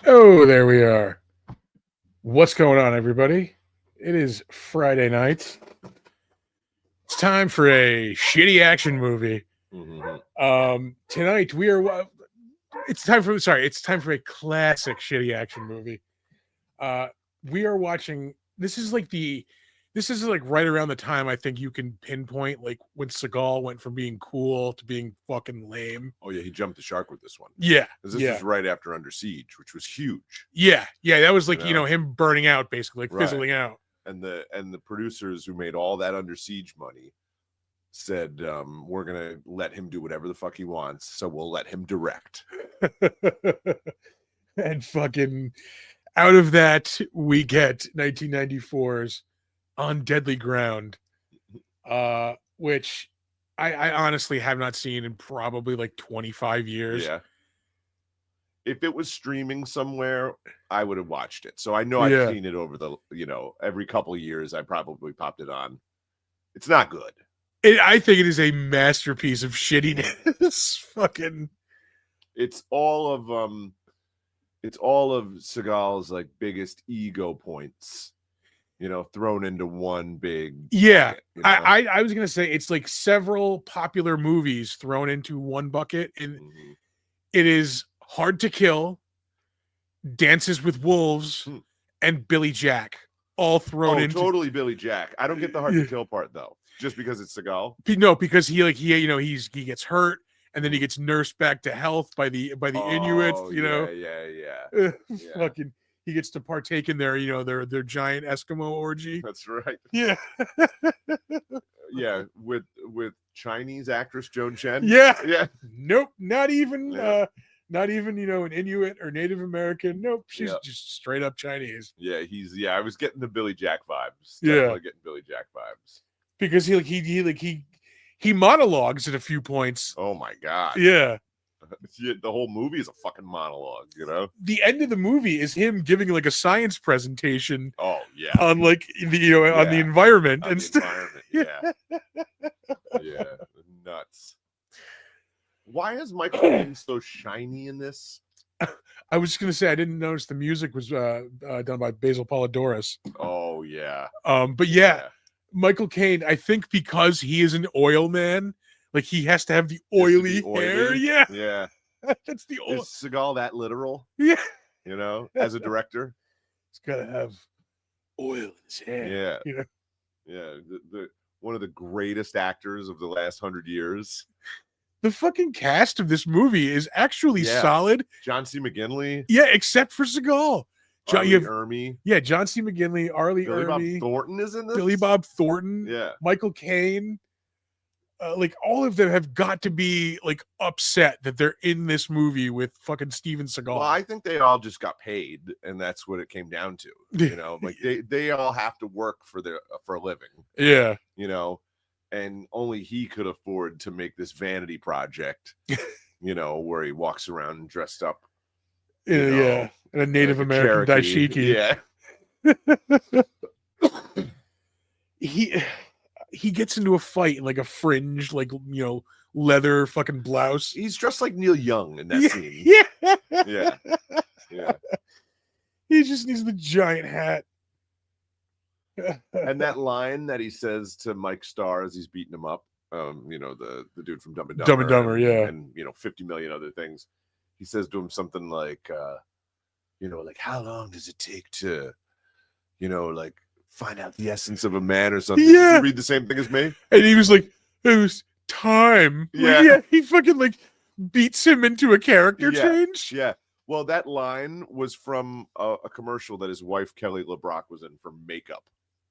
Oh, there we are. What's going on, everybody? It is Friday night. It's time for a shitty action movie. Tonight we are. It's time for. Sorry, it's time for a classic shitty action movie. We are watching. This is like right around the time I think you can pinpoint like when Seagal went from being cool to being fucking lame. Oh yeah, he jumped the shark with this one. Yeah, Because this was right after Under Siege, which was huge. Yeah, that was like him burning out, basically, like fizzling out. And the producers who made all that Under Siege money said, we're gonna let him do whatever the fuck he wants, so we'll let him direct. And fucking out of that, we get 1994's On Deadly Ground, which I honestly have not seen in probably like 25 years. Yeah. If it was streaming somewhere, I would have watched it. So I know I've seen it over the, every couple of years. I probably popped it on. It's not good. I think it is a masterpiece of shittiness. Fucking. It's all of Seagal's like biggest ego points, thrown into one big. Yeah, bucket, I was gonna say it's like several popular movies thrown into one bucket, and it is Hard to Kill, Dances with Wolves, and Billy Jack, all thrown into. Totally Billy Jack. I don't get the Hard to Kill part though, just because it's Seagal. No, because he gets hurt and then he gets nursed back to health by the Inuit. Yeah. Fucking, he gets to partake in their their giant Eskimo orgy. That's right. Yeah. Yeah, with Chinese actress Joan Chen. Yeah. Nope, not even an Inuit or Native American. Nope, she's just straight up Chinese. Yeah, I was getting the Billy Jack vibes. Definitely getting Billy Jack vibes. Because he monologues at a few points. Oh my god. Yeah. The whole movie is a fucking monologue, The end of the movie is him giving like a science presentation. Oh yeah. On like on the environment and stuff. Yeah. Yeah. Nuts. Why is Michael Caine so shiny in this? I was just gonna say I didn't notice the music was done by Basil Polidoris. Oh yeah. But Michael Caine, I think because he is an oil man, like he has to have the oily hair. Yeah. That's the oil. Is Seagal that literal? Yeah. As a director, he's gotta have oil in his hair. Yeah. Yeah. The one of the greatest actors of the last 100 years. The fucking cast of this movie is actually solid. John C. McGinley. Yeah, except for Seagal. Ermey. Yeah, John C. McGinley, Billy Bob Thornton is in this. Billy Bob Thornton. Yeah. Michael Caine. Like all of them have got to be like upset that they're in this movie with fucking Steven Seagal. Well, I think they all just got paid, and that's what it came down to. Like they all have to work for a living. Yeah. And only he could afford to make this vanity project. Where he walks around dressed up. In a Native American dashiki. Yeah. He gets into a fight in like a fringe, like leather fucking blouse. He's dressed like Neil Young in that scene. Yeah. He just needs the giant hat. And that line that he says to Mike Starr as he's beating him up, the dude from Dumb and Dumber. Dumb and Dumber, and 50 million other things. He says to him something like, like how long does it take to, like find out the essence of a man or something? Yeah. Did you read the same thing as me? And he was like, it was time. Yeah. He fucking like beats him into a character change. Yeah. Well, that line was from a commercial that his wife Kelly LeBrock was in for makeup.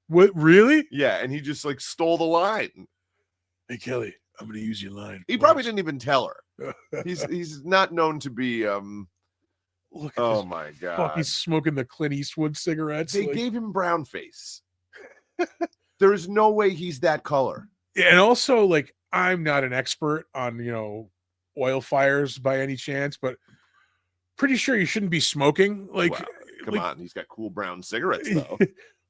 What, really? Yeah, and he just like stole the line. Hey Kelly, I'm gonna use your line. He probably didn't even tell her. He's not known to be Look at oh my god. Fuck, he's smoking the Clint Eastwood cigarettes. They gave him brown face. There's no way he's that color. And also, like, I'm not an expert on oil fires by any chance, but pretty sure you shouldn't be smoking. Like, wow. Come on, he's got cool brown cigarettes though.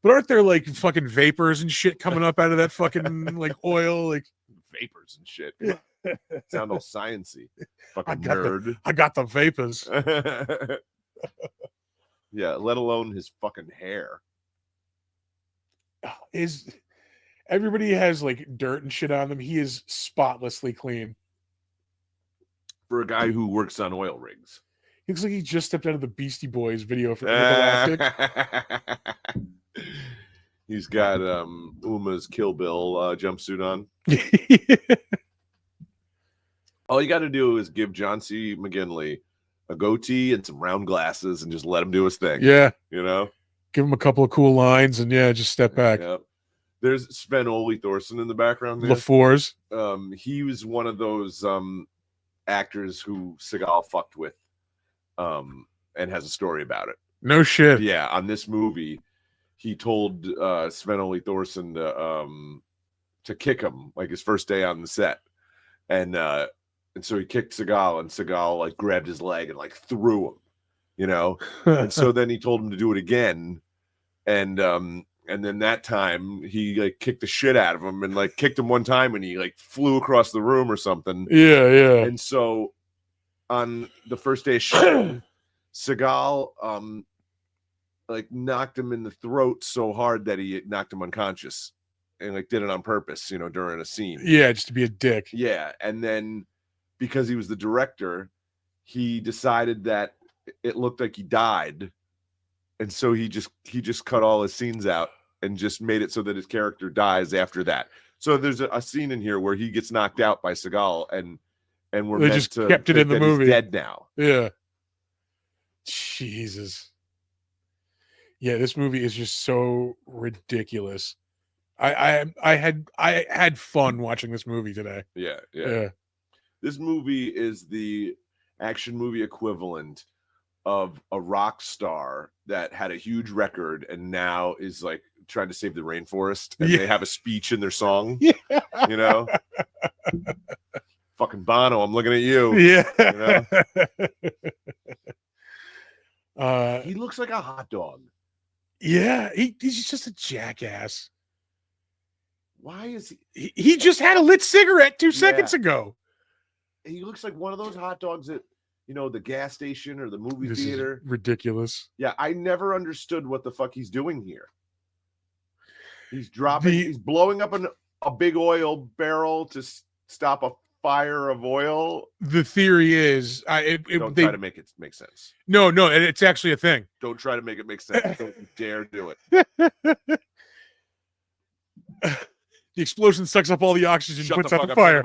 But aren't there like fucking vapors and shit coming up out of that fucking like oil? Like vapors and shit. Sound all sciencey. Fucking I got the vapors. Yeah, let alone his fucking hair. Everybody has like dirt and shit on them. He is spotlessly clean. For a guy who works on oil rigs. He looks like he just stepped out of the Beastie Boys video for Intergalactic. He's got Uma's Kill Bill jumpsuit on. All you got to do is give John C. McGinley a goatee and some round glasses and just let him do his thing. Yeah. You know? Give him a couple of cool lines and just step back. Yep. There's Sven Ole Thorsen in the background there. LaFours. He was one of those actors who Segal fucked with and has a story about it. No shit. Yeah, on this movie, he told Sven Ole Thorsen to kick him like his first day on the set. And so he kicked Segal, and Segal like grabbed his leg and like threw him, you know. And so then he told him to do it again, and then that time he like kicked the shit out of him and like kicked him one time and he like flew across the room or something. Yeah. And so on the first day of shooting, Segal like knocked him in the throat so hard that he knocked him unconscious, and like did it on purpose, you know, during a scene. Yeah, just to be a dick. Yeah, and then because he was the director, he decided that it looked like he died, and so he just cut all his scenes out and just made it so that his character dies after that. So there's a scene in here where he gets knocked out by Segal, and we're They meant just to kept it in the that movie. He's dead now. Yeah. Jesus. Yeah, this movie is just so ridiculous. I had fun watching this movie today. Yeah. This movie is the action movie equivalent of a rock star that had a huge record and now is like trying to save the rainforest, and they have a speech in their song. Yeah. You know? Fucking Bono, I'm looking at you. Yeah. You know? He looks like a hot dog. Yeah, he's just a jackass. Why is he just had a lit cigarette 2 seconds ago. He looks like one of those hot dogs at, you know, the gas station or the movie This theater. Is ridiculous. Yeah, I never understood what the fuck he's doing here. He's he's blowing up a big oil barrel to stop a fire of oil. The theory is don't try to make it make sense. No, it's actually a thing. Don't try to make it make sense. Don't you dare do it. The explosion sucks up all the oxygen, puts out the fire.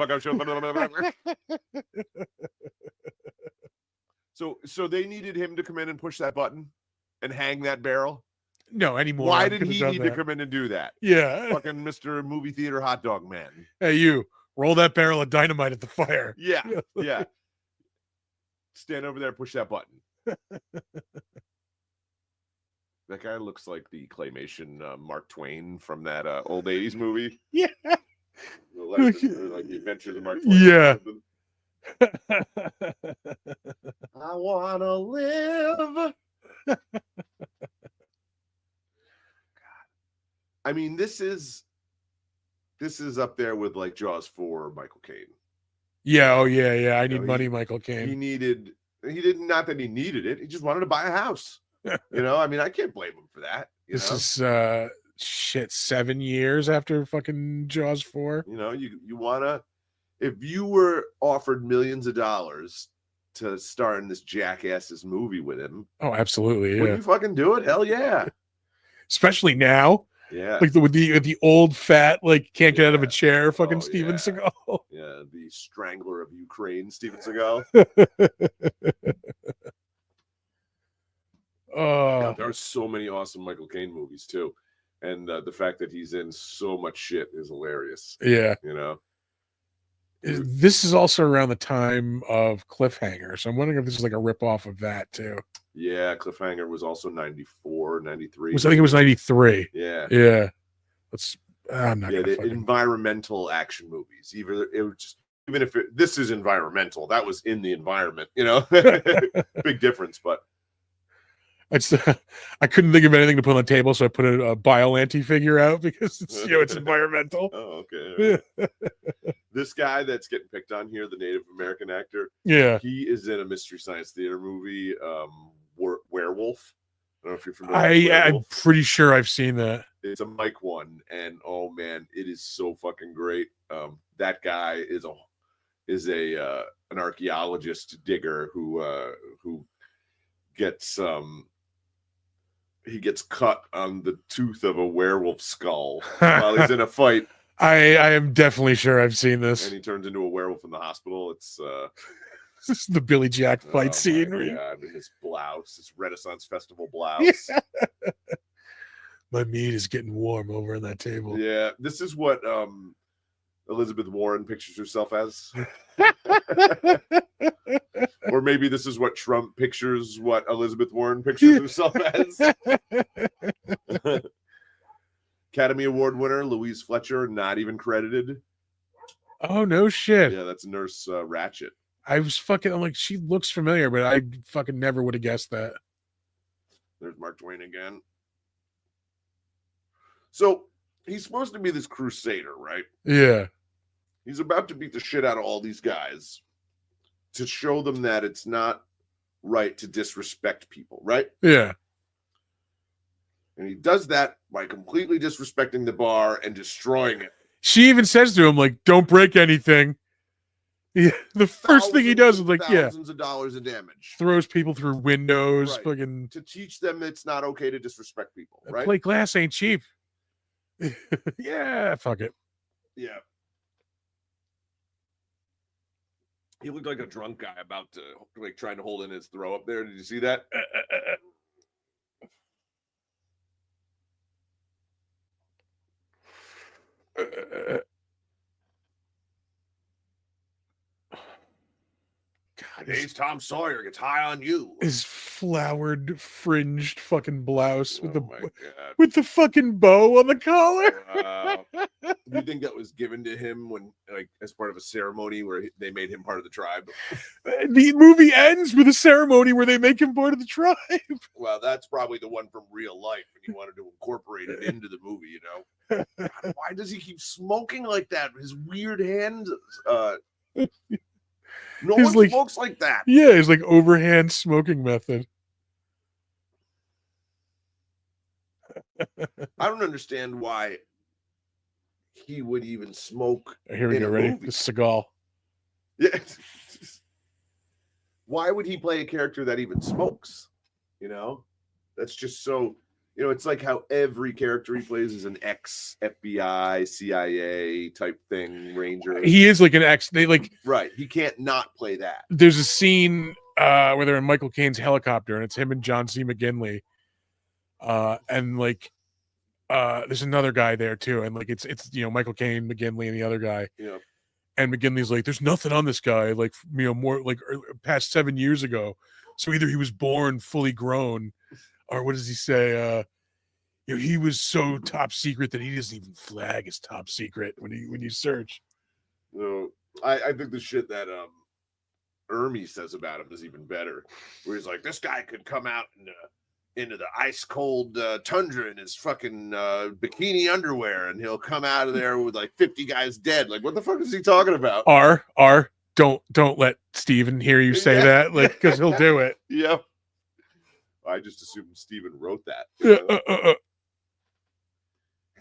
So they needed him to come in and push that button and hang that barrel? No, anymore. Why did he need to come in and do that? Yeah. Fucking Mr. Movie Theater Hot Dog Man. Hey, you, roll that barrel of dynamite at the fire. Yeah. Stand over there, push that button. That guy looks like the claymation Mark Twain from that old 80s movie. Yeah. Like the Adventures of Mark Twain. Yeah. I want to live. God. I mean, this is up there with like Jaws 4 Michael Caine. Yeah, oh yeah. I need money, Michael Caine. He didn't, not that he needed it, he just wanted to buy a house. You know, I mean, I can't blame him for that. This is 7 years after fucking Jaws 4. You know, you wanna, if you were offered millions of dollars to star in this jackass's movie with him, oh, absolutely, yeah. Would you fucking do it? Hell yeah. Especially now. Yeah. Like with the old fat, like can't get out of a chair, fucking Steven Segal. Yeah, the strangler of Ukraine, Steven Segal. God, there are so many awesome Michael Caine movies too, and the fact that he's in so much shit is hilarious. Yeah, you know. This is also around the time of Cliffhanger, so I'm wondering if this is like a ripoff of that too. Yeah, Cliffhanger was also 94, 93. I think it was 93. Yeah. I'm not. The environmental action movies. Even if this is environmental, that was in the environment. You know, big difference. But I couldn't think of anything to put on the table, so I put a Biollante figure out because it's it's environmental. Oh, okay. This guy that's getting picked on here, the Native American actor, yeah, he is in a Mystery Science Theater movie werewolf. I don't know if you're familiar with I'm werewolf. pretty sure I've seen that. It's a Mike one, and oh man, it is so fucking great. That guy is an archaeologist digger who gets he gets cut on the tooth of a werewolf skull while he's in a fight. I am definitely sure I've seen this. And he turns into a werewolf in the hospital. It's this is the Billy Jack fight scene. God, his blouse, his Renaissance Festival blouse. Yeah. My meat is getting warm over on that table. Yeah, this is what Elizabeth Warren pictures herself as. Or maybe this is what Trump pictures what Elizabeth Warren pictures herself as. Academy Award winner Louise Fletcher, not even credited. Oh, no shit. Yeah, that's Nurse Ratched. I'm like, she looks familiar, but I fucking never would have guessed that. There's Mark Twain again. So he's supposed to be this crusader, right? Yeah. He's about to beat the shit out of all these guys to show them that it's not right to disrespect people, right? Yeah. And he does that by completely disrespecting the bar and destroying it. She even says to him, like, don't break anything. Yeah, the first thing he does is like, thousands of dollars of damage. Throws people through windows, Right. fucking To teach them it's not okay to disrespect people, right? plate glass ain't cheap. Yeah, fuck it. Yeah. He looked like a drunk guy about to, like, trying to hold in his throw up there. Did you see that? God, Dave's Tom Sawyer gets high on you. His flowered, fringed fucking blouse with my God. with the fucking bow on the collar. Do you think that was given to him when, like, as part of a ceremony where they made him part of the tribe? The movie ends with a ceremony where they make him part of the tribe. Well, that's probably the one from real life, and he wanted to incorporate it into the movie, you know? God, why does he keep smoking like that? His weird hands. No one smokes like that. Yeah, his like overhand smoking method. I don't understand why he would even smoke. Here we go. Ready? The Segal. Yeah. Why would he play a character that even smokes? You know, that's just so. You know, it's like how every character he plays is an ex-FBI, CIA type thing, Ranger. He is like an ex. They like right. He can't not play that. There's a scene where they're in Michael Caine's helicopter, and it's him and John C. McGinley, and like there's another guy there too, and like it's you know Michael Caine, McGinley, and the other guy. Yeah. And McGinley's like, "There's nothing on this guy, like you know, more like past 7 years ago. So either he was born fully grown." Or what does he say? You know, he was so top secret that he doesn't even flag as top secret when you search. No, I think the shit that Ermi says about him is even better. Where he's like, this guy could come out into the ice cold tundra in his fucking bikini underwear, and he'll come out of there with like 50 guys dead. Like, what the fuck is he talking about? Don't let Steven hear you say that, like, because he'll do it. Yep. I just assumed Steven wrote that.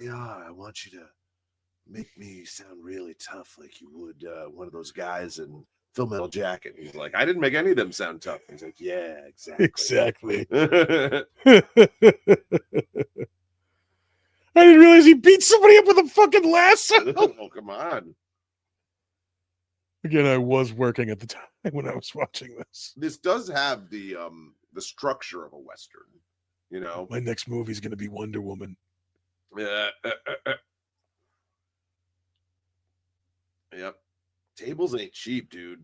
Yeah, I want you to make me sound really tough, like you would one of those guys in Full Metal Jacket. He's like, I didn't make any of them sound tough. He's like, yeah, exactly. I didn't realize he beat somebody up with a fucking lasso. Oh, come on. Again, I was working at the time when I was watching this. This does have the structure of a Western, you know. My next movie is going to be Wonder Woman. Yep. Tables ain't cheap, dude.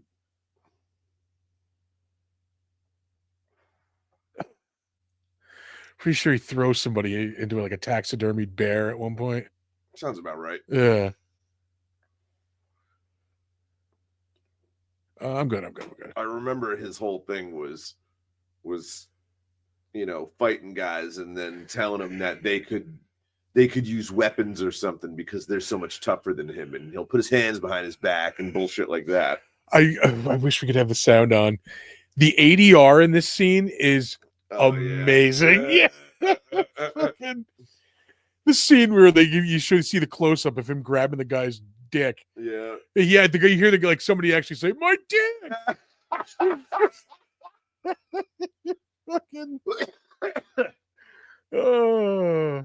Pretty sure he throws somebody into like a taxidermied bear at one point. Sounds about right. Yeah. I'm good. I remember his whole thing was you know, fighting guys and then telling them that they could use weapons or something because they're so much tougher than him, and he'll put his hands behind his back and bullshit like that. I wish we could have the sound on. The ADR in this scene is amazing. Yeah. Fucking the scene where you should see the close up of him grabbing the guy's dick. Yeah. Yeah, you hear like somebody actually say, "My dick." Fucking. Oh,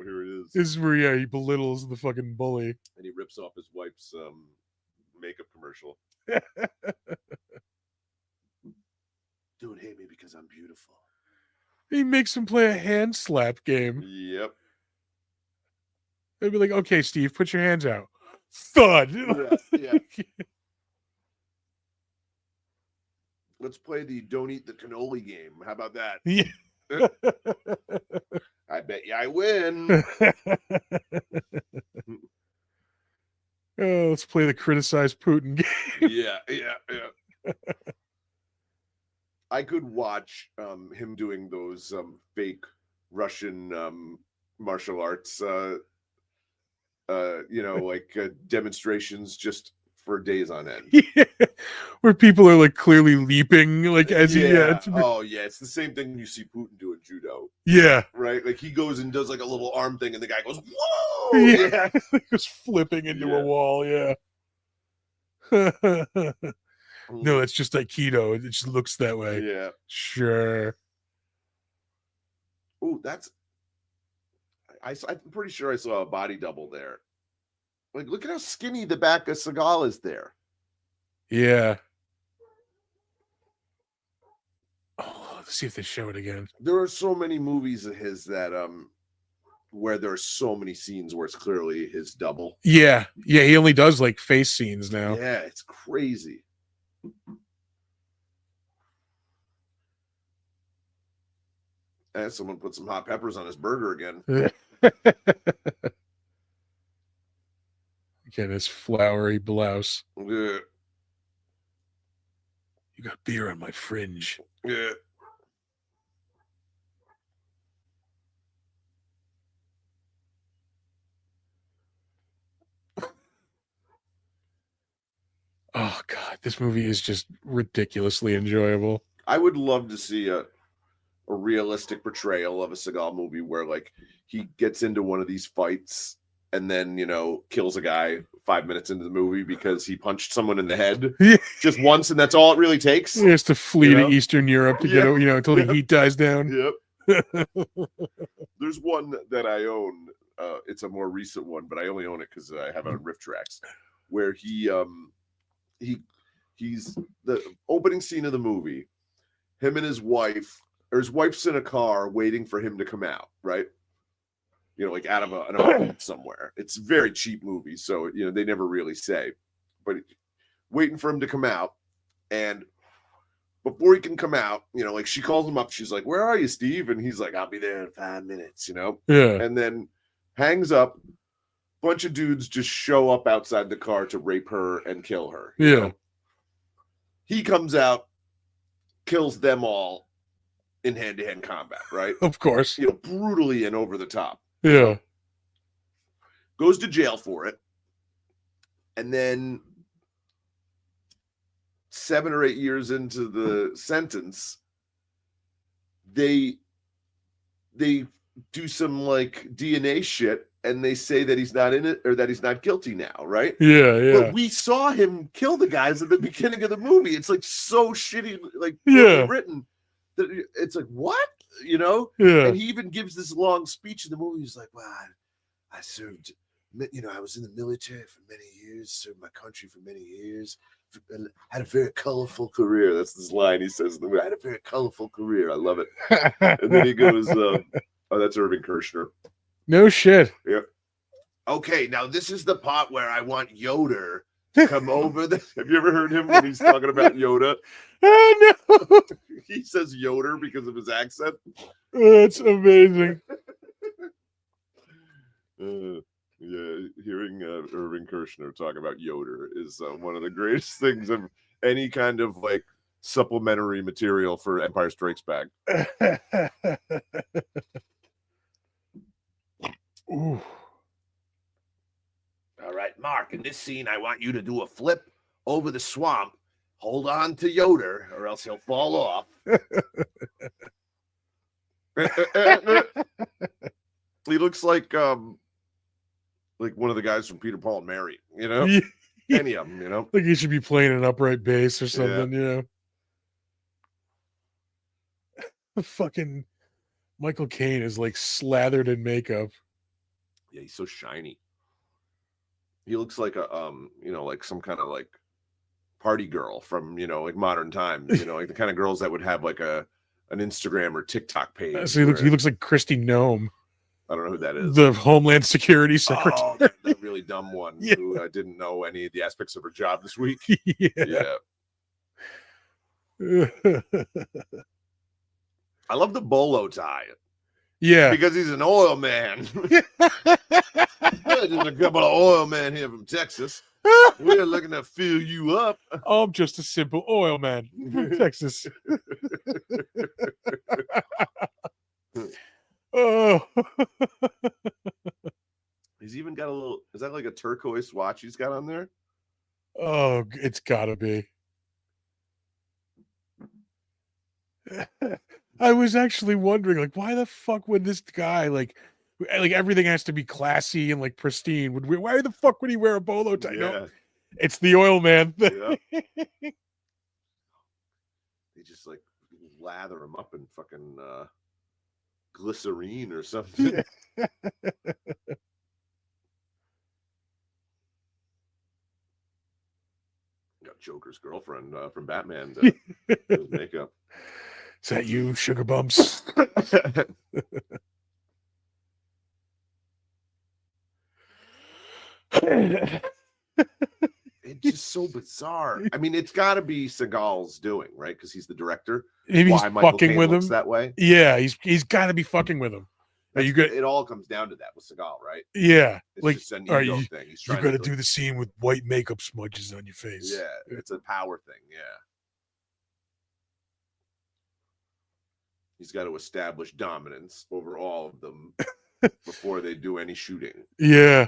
here it is. This is where he belittles the fucking bully, and he rips off his wife's makeup commercial. Don't hate me because I'm beautiful. He makes him play a hand slap game. Yep. They'd be like, "Okay, Steve, put your hands out." Thud. Yeah. Let's play the don't eat the cannoli game. How about that? Yeah. I bet you I win. Oh, let's play the criticize Putin game. Yeah. I could watch him doing those fake Russian martial arts, demonstrations just for days on end. Yeah. Where people are like clearly leaping, like as Oh yeah, it's the same thing you see Putin do in judo. Yeah. Right? Like he goes and does like a little arm thing and the guy goes, whoa! Yeah. Just flipping into a wall, yeah. No, it's just Aikido. It just looks that way. Yeah. Sure. Oh, I'm pretty sure I saw a body double there. Like, look at how skinny the back of Segal is there. Yeah. Oh, let's see if they show it again. There are so many movies of his that where there's so many scenes where it's clearly his double. Yeah. He only does like face scenes now. Yeah, it's crazy. And someone put some hot peppers on his burger again. Again, his flowery blouse. Yeah. You got beer on my fringe. Yeah. Oh God, this movie is just ridiculously enjoyable. I would love to see a realistic portrayal of a Segal movie where like he gets into one of these fights and then kills a guy 5 minutes into the movie because he punched someone in the head just once, and that's all it really takes. He has to flee to Eastern Europe to get until the heat dies down. Yep. There's one that I own. It's a more recent one, but I only own it because I have it on Riff Tracks, where he's the opening scene of the movie. Him and his wife's in a car waiting for him to come out, right? Like out of an apartment somewhere. It's a very cheap movie, so they never really say. But waiting for him to come out, and before he can come out, like she calls him up. She's like, "Where are you, Steve?" And he's like, "I'll be there in 5 minutes." Yeah. And then hangs up. Bunch of dudes just show up outside the car to rape her and kill her. Yeah. He comes out, kills them all in hand-to-hand combat, right? Of course. Brutally and over the top. Yeah. Goes to jail for it. And then 7 or 8 years into the sentence, they do some like DNA shit and they say that he's not in it or that he's not guilty now, right? Yeah. But we saw him kill the guys at the beginning of the movie. It's like so shitty, like written that it's like, what? Yeah. And he even gives this long speech in the movie. He's like, well, I served, I was in the military for many years, served my country for many years, had a very colorful career. That's this line he says in the movie. I had a very colorful career. I love it. And then he goes, oh, that's Irving Kershner. No shit. Yeah. Okay, now this is the part where I want Yoder to come over. Have you ever heard him when he's talking about Yoda? Oh, no. He says Yoder because of his accent. That's amazing. Hearing Irving Kershner talk about Yoder is one of the greatest things of any kind of like supplementary material for Empire Strikes Back. Ooh. All right, Mark, in this scene, I want you to do a flip over the swamp. Hold on to Yoder, or else he'll fall off. He looks like one of the guys from Peter, Paul, and Mary, you know? Yeah. Any of them, you know? Like he should be playing an upright bass or something, you know? Fucking Michael Caine is like slathered in makeup. Yeah, he's so shiny. He looks like a like some kind of like party girl from, like modern times, like the kind of girls that would have like an Instagram or TikTok page. So he looks like Christy Nome. I don't know who that is. The Homeland Security Secretary. Oh, that really dumb one who didn't know any of the aspects of her job this week. Yeah. I love the bolo tie. Yeah. Because he's an oil man. There's a couple of oil men here from Texas. We're looking to fill you up. I'm just a simple oil man from Texas. Oh. He's even got a little, is that like a turquoise watch he's got on there? Oh, it's gotta be. I was actually wondering, like, why the fuck would this guy like everything has to be classy and like pristine? Why the fuck would he wear a bolo tie? No, it's the oil man. Yeah. They just like lather him up in fucking glycerine or something. Got Joker's girlfriend from Batman to do his makeup. Is that you, Sugar Bumps? It's just so bizarre. I mean, it's got to be Segal's doing, right? Because he's the director. Maybe he's fucking with him that way. Yeah, he's got to be fucking with him. It all comes down to that with Segal, right? Yeah, it's like just an ego thing. He's trying you got to do the scene with white makeup smudges on your face. Yeah, it's a power thing. Yeah, he's got to establish dominance over all of them before they do any shooting. Yeah.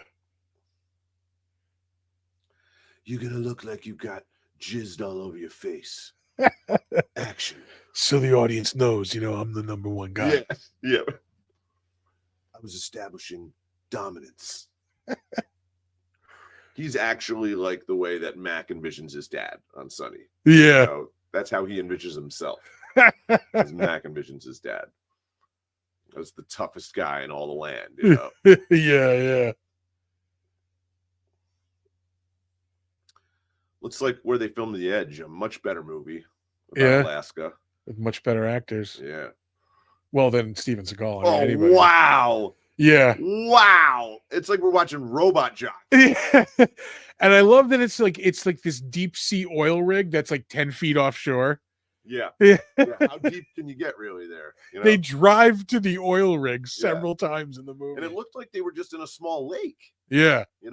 You're gonna look like you got jizzed all over your face. Action. So the audience knows, I'm the number one guy. Yeah. I was establishing dominance. He's actually like the way that Mac envisions his dad on Sunny. Yeah. That's how he envisions himself. As Mac envisions his dad as the toughest guy in all the land, Yeah. Looks like Where They Filmed The Edge, a much better movie about Alaska. With much better actors. Yeah. Well, than Steven Segal. Wow. Yeah. Wow. It's like we're watching Robot Jock. Yeah. And I love that it's like this deep sea oil rig that's like 10 feet offshore. Yeah. How deep can you get really there? They drive to the oil rig several times in the movie. And it looked like they were just in a small lake. Yeah. He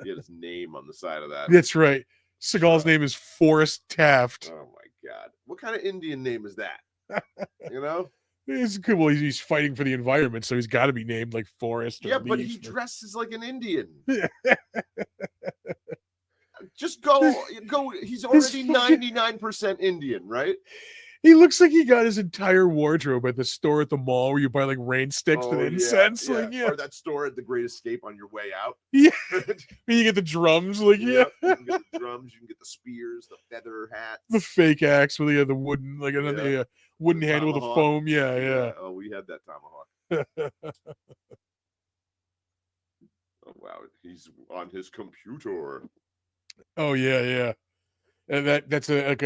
had his name on the side of that. That's right. Seagal's name is Forrest Taft. Oh my God. What kind of Indian name is that? It's cool. Well, he's fighting for the environment, so he's got to be named like Forrest. Yeah, but he dresses like an Indian. Just go. He's already 99% Indian, right? He looks like he got his entire wardrobe at the store at the mall where you buy like rain sticks and incense. Yeah. Or that store at the Great Escape on your way out. Yeah. You get the drums, You can get the drums, you can get the spears, the feather hats. The fake axe with the wooden, like another wooden handle with the foam. Yeah. Oh, we had that tomahawk. Oh, wow. He's on his computer. Oh, yeah. And that's like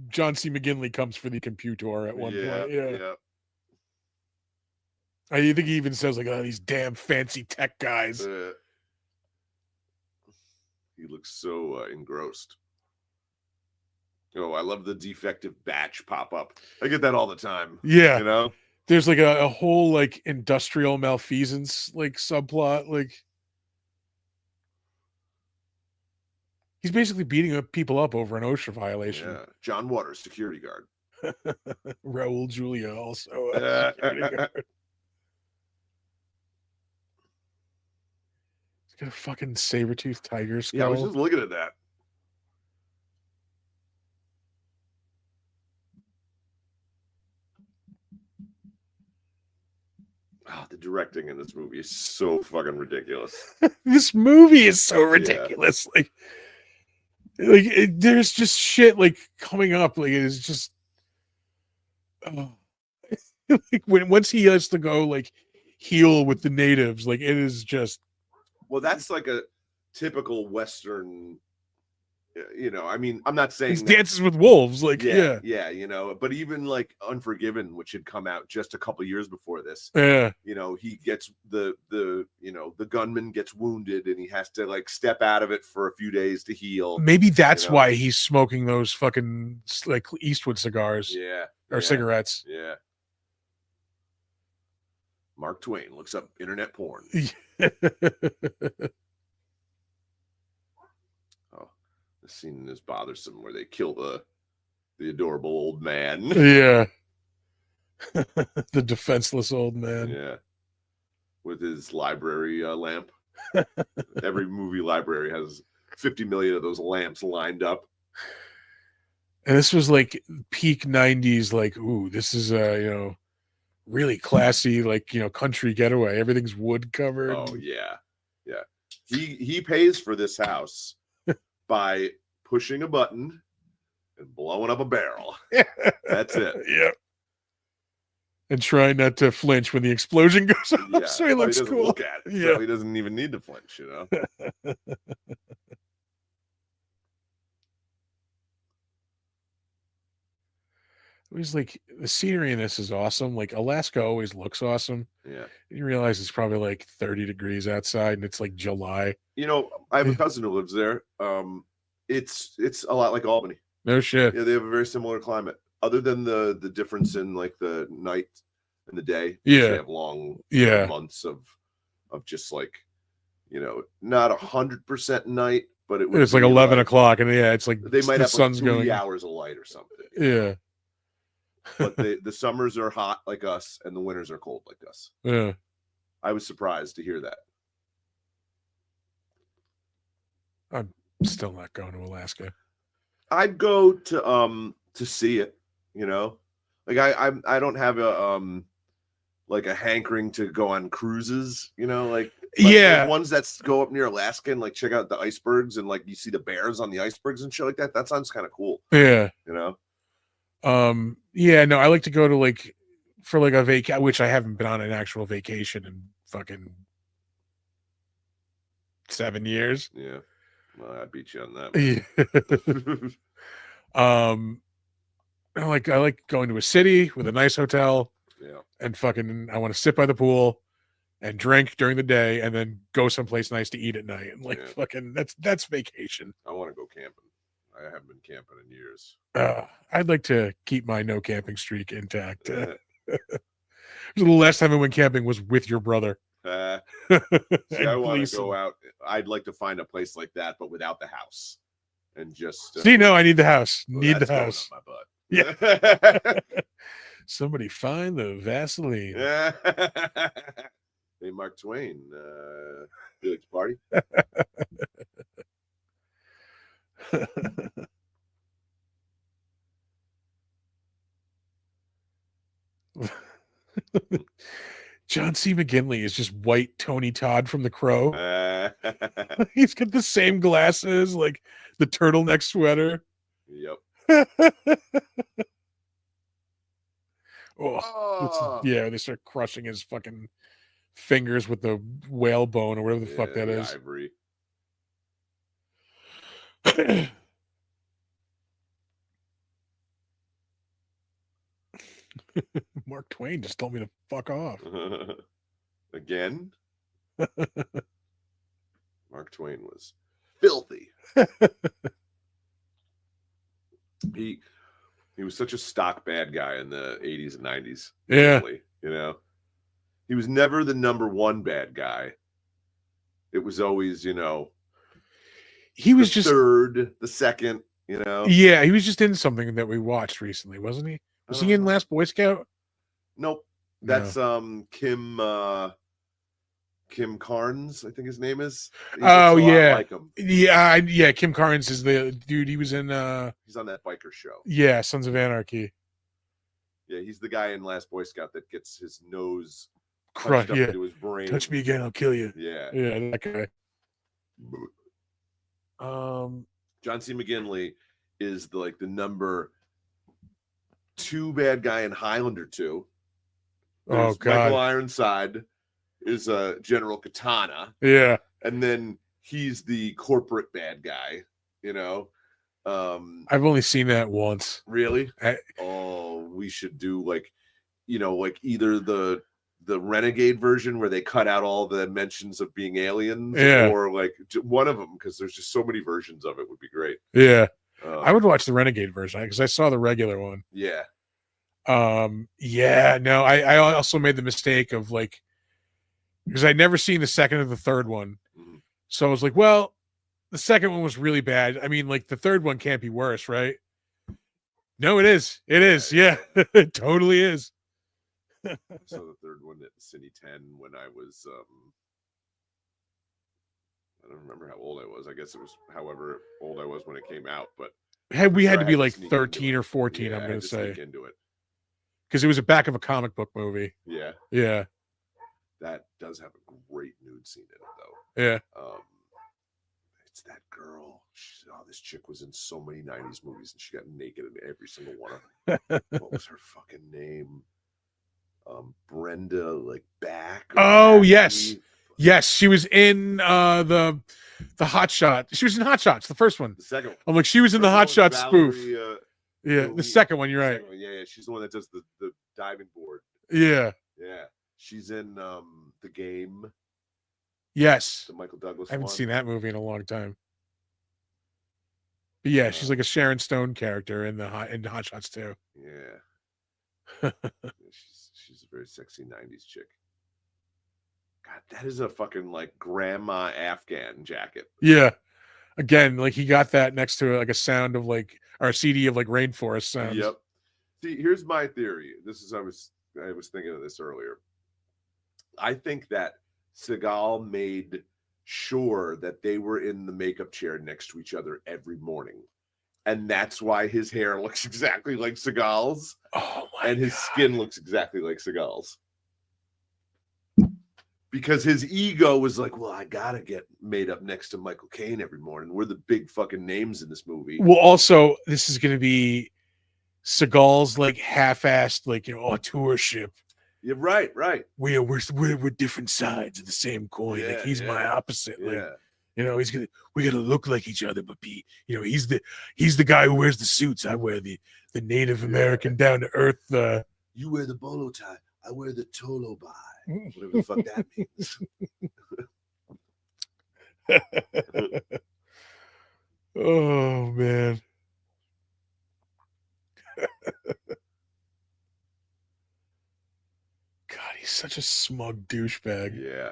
John C. McGinley comes for the computer at one point. Yeah. I think he even says like, "Oh, these damn fancy tech guys." He looks so engrossed. Oh, I love the defective batch pop up. I get that all the time. Yeah. There's like a whole like industrial malfeasance like subplot like. He's basically beating people up over an OSHA violation. Yeah. John Waters, security guard. Raul Julia, also security guard. He's got a fucking saber-toothed tiger skull. Yeah, I was just looking at that. directing in this movie is so fucking ridiculous. This movie is so ridiculous. There's just shit like coming up. Like it is just like once he has to go like heal with the natives, like it is just. Well, that's like a typical Western. I mean, I'm not saying Dances with Wolves, like yeah, but even like Unforgiven, which had come out just a couple years before this, he gets the gunman gets wounded and he has to like step out of it for a few days to heal. Maybe that's why he's smoking those fucking like Eastwood cigars, or cigarettes. Yeah. Mark Twain looks up internet porn. The scene is bothersome where they kill the adorable old man. Yeah. The defenseless old man. Yeah. With his library lamp. Every movie library has 50 million of those lamps lined up. And this was like peak 90s, like, ooh, this is really classy, like, country getaway. Everything's wood covered. Oh yeah. Yeah. He pays for this house by pushing a button and blowing up a barrel. That's it. Yeah. And trying not to flinch when the explosion goes off, so he looks cool. Look at it, so he doesn't even need to flinch, It was like the scenery in this is awesome. Like Alaska always looks awesome. Yeah. You realize it's probably like 30 degrees outside and it's like July. I have a cousin who lives there. It's a lot like Albany. No shit. Yeah, they have a very similar climate. Other than the difference in like the night and the day. Yeah. They have long months of just like, not 100% night, but it's like 11 o'clock and it's like they might the have sun's like 3 going hours of light or something. Yeah. But the summers are hot like us and the winters are cold like us. Yeah. I was surprised to hear that. I'm still not going to Alaska. I'd go to see it, Like I don't have a like a hankering to go on cruises, like ones that go up near Alaska and like check out the icebergs and like you see the bears on the icebergs and shit like that. That sounds kind of cool. Yeah. No, I like to go to like for like a vacation, which I haven't been on an actual vacation in fucking 7 years. Yeah. Well, I beat you on that. I like going to a city with a nice hotel. Yeah. And fucking I want to sit by the pool and drink during the day and then go someplace nice to eat at night. And fucking that's vacation. I want to go camping. I haven't been camping in years. I'd like to keep my no camping streak intact. The last time I went camping was with your brother. See, I want to go out. I'd like to find a place like that, but without the house, and just I need the house. Well, need the house. My butt. Yeah. Somebody find the Vaseline. Hey, Mark Twain. You like to party? John C. McGinley is just white Tony Todd from The Crow. He's got the same glasses, like the turtleneck sweater. Yep. They start crushing his fucking fingers with the whalebone or whatever the fuck that is. Ivory. Mark Twain just told me to fuck off. Again? Mark Twain was filthy. He was such a stock bad guy in the 80s and 90s. Yeah. Really, he was never the number one bad guy. It was always, he was just third, the second, Yeah, he was just in something that we watched recently, wasn't he? Was he in Last Boy Scout? Nope. That's Kim Carnes, I think his name is. Like him. Yeah. Kim Carnes is the dude. He was in. He's on that biker show. Yeah, Sons of Anarchy. Yeah, he's the guy in Last Boy Scout that gets his nose Crush, up yeah. into his brain. Touch me again, I'll kill you. Yeah. Yeah, that guy. John C. McGinley is the number 2 bad guy in Highlander 2. There's Michael Ironside is General Katana. Yeah. And then he's the corporate bad guy, I've only seen that once. Really? We should do either the renegade version where they cut out all the mentions of being aliens, or one of them, because there's just so many versions of it. Would be great. Yeah. I would watch the renegade version because I saw the regular one. Yeah. No, I also made the mistake of because I'd never seen the second or the third one. Mm-hmm. So I was like, well, the second one was really bad. I mean, the third one can't be worse, right? No, it is. It is. Yeah, it totally is. I saw the third one at Cine 10 when I was, I don't remember how old I was. I guess it was however old I was when it came out. But we had to be 13 or 14, I'm going to say. Into it. Because it was a back of a comic book movie. Yeah. Yeah. That does have a great nude scene in it, though. Yeah. It's that girl. This chick was in so many 90s movies, and she got naked in every single one of them. What was her fucking name? Brenda, Back. Oh, yes. Yes, she was in the Hot Shot. She was in Hot Shots, the first one. The second one. I'm she was in the Hot Shot spoof. Yeah, the second one, you're right. One. Yeah, she's the one that does the diving board. Yeah. Yeah. She's in The Game. Yes. The Michael Douglas I haven't seen that movie in a long time. But yeah, she's a Sharon Stone character in Hot Shots too. Yeah. She's a very sexy 90s chick. God, that is a fucking grandma Afghan jacket. Yeah. Again, he got that next to a sound of or a CD of rainforest sounds. Yep. See, here's my theory. I was thinking of this earlier. I think that Segal made sure that they were in the makeup chair next to each other every morning. And that's why his hair looks exactly like Segal's. Oh my And his skin looks exactly like Segal's. Because his ego was well, I gotta get made up next to Michael Caine every morning. We're the big fucking names in this movie. Well, also, this is going to be Segal's half-assed auteurship. Yeah, right. We're different sides of the same coin. Yeah, he's my opposite. Yeah. We gotta look like each other, but he's the guy who wears the suits. I wear the Native American down to earth. You wear the bolo tie. I wear the tolo bai. Whatever the fuck that means. Oh man. God, he's such a smug douchebag. Yeah.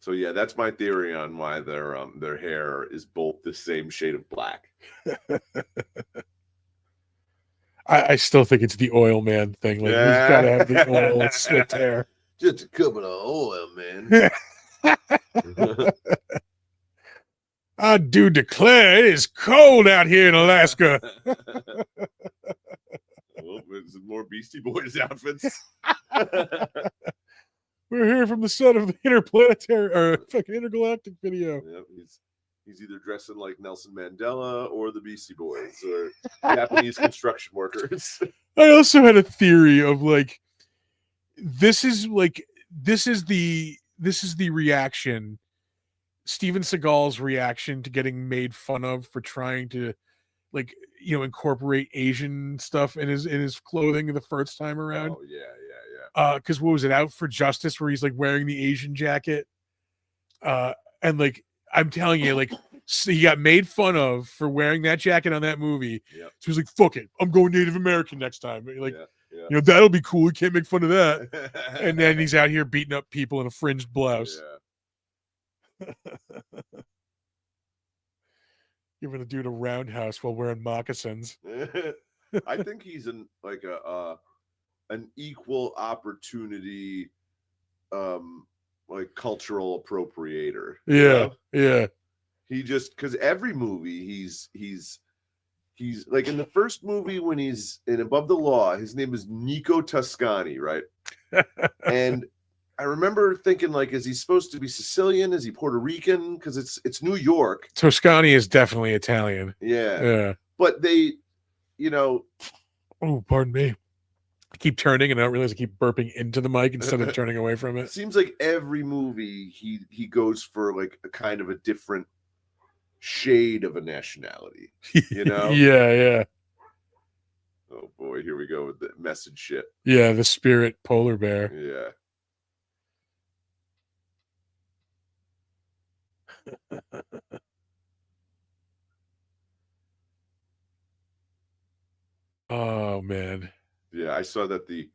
So yeah, that's my theory on why their hair is both the same shade of black. I still think it's the oil man thing. He's got to have the oil and slicked hair. Just a couple of oil, man. I do declare it is cold out here in Alaska. Well, there's more Beastie Boys outfits. We're here from the set of the interplanetary or fucking intergalactic video. Yep, he's either dressing like Nelson Mandela or the Beastie Boys or Japanese construction workers. I also had a theory of this is the reaction, Steven Seagal's reaction to getting made fun of for trying to incorporate Asian stuff in his clothing the first time around. Oh yeah. Because what was it, Out for Justice, where he's wearing the Asian jacket, and I'm telling you, so he got made fun of for wearing that jacket on that movie. Yep. So he's fuck it, I'm going Native American next time. Yeah. That'll be cool. We can't make fun of that. And then he's out here beating up people in a fringed blouse. Yeah. Giving a dude a roundhouse while wearing moccasins. I think he's an equal opportunity cultural appropriator. Yeah. He just, because every movie he's he's like in the first movie when he's in Above the Law, his name is Nico Toscani, right? And I remember thinking, like, is he supposed to be Sicilian? Is he Puerto Rican? Because it's New York. Toscani is definitely Italian. Yeah. But they, oh, pardon me. I keep turning and I don't realize I keep burping into the mic instead of turning away from it. It seems like every movie he goes for like a kind of a different shade of a nationality, Yeah. Oh boy, here we go with the message shit. Yeah, the spirit polar bear. Yeah. Oh man. Yeah, I saw that the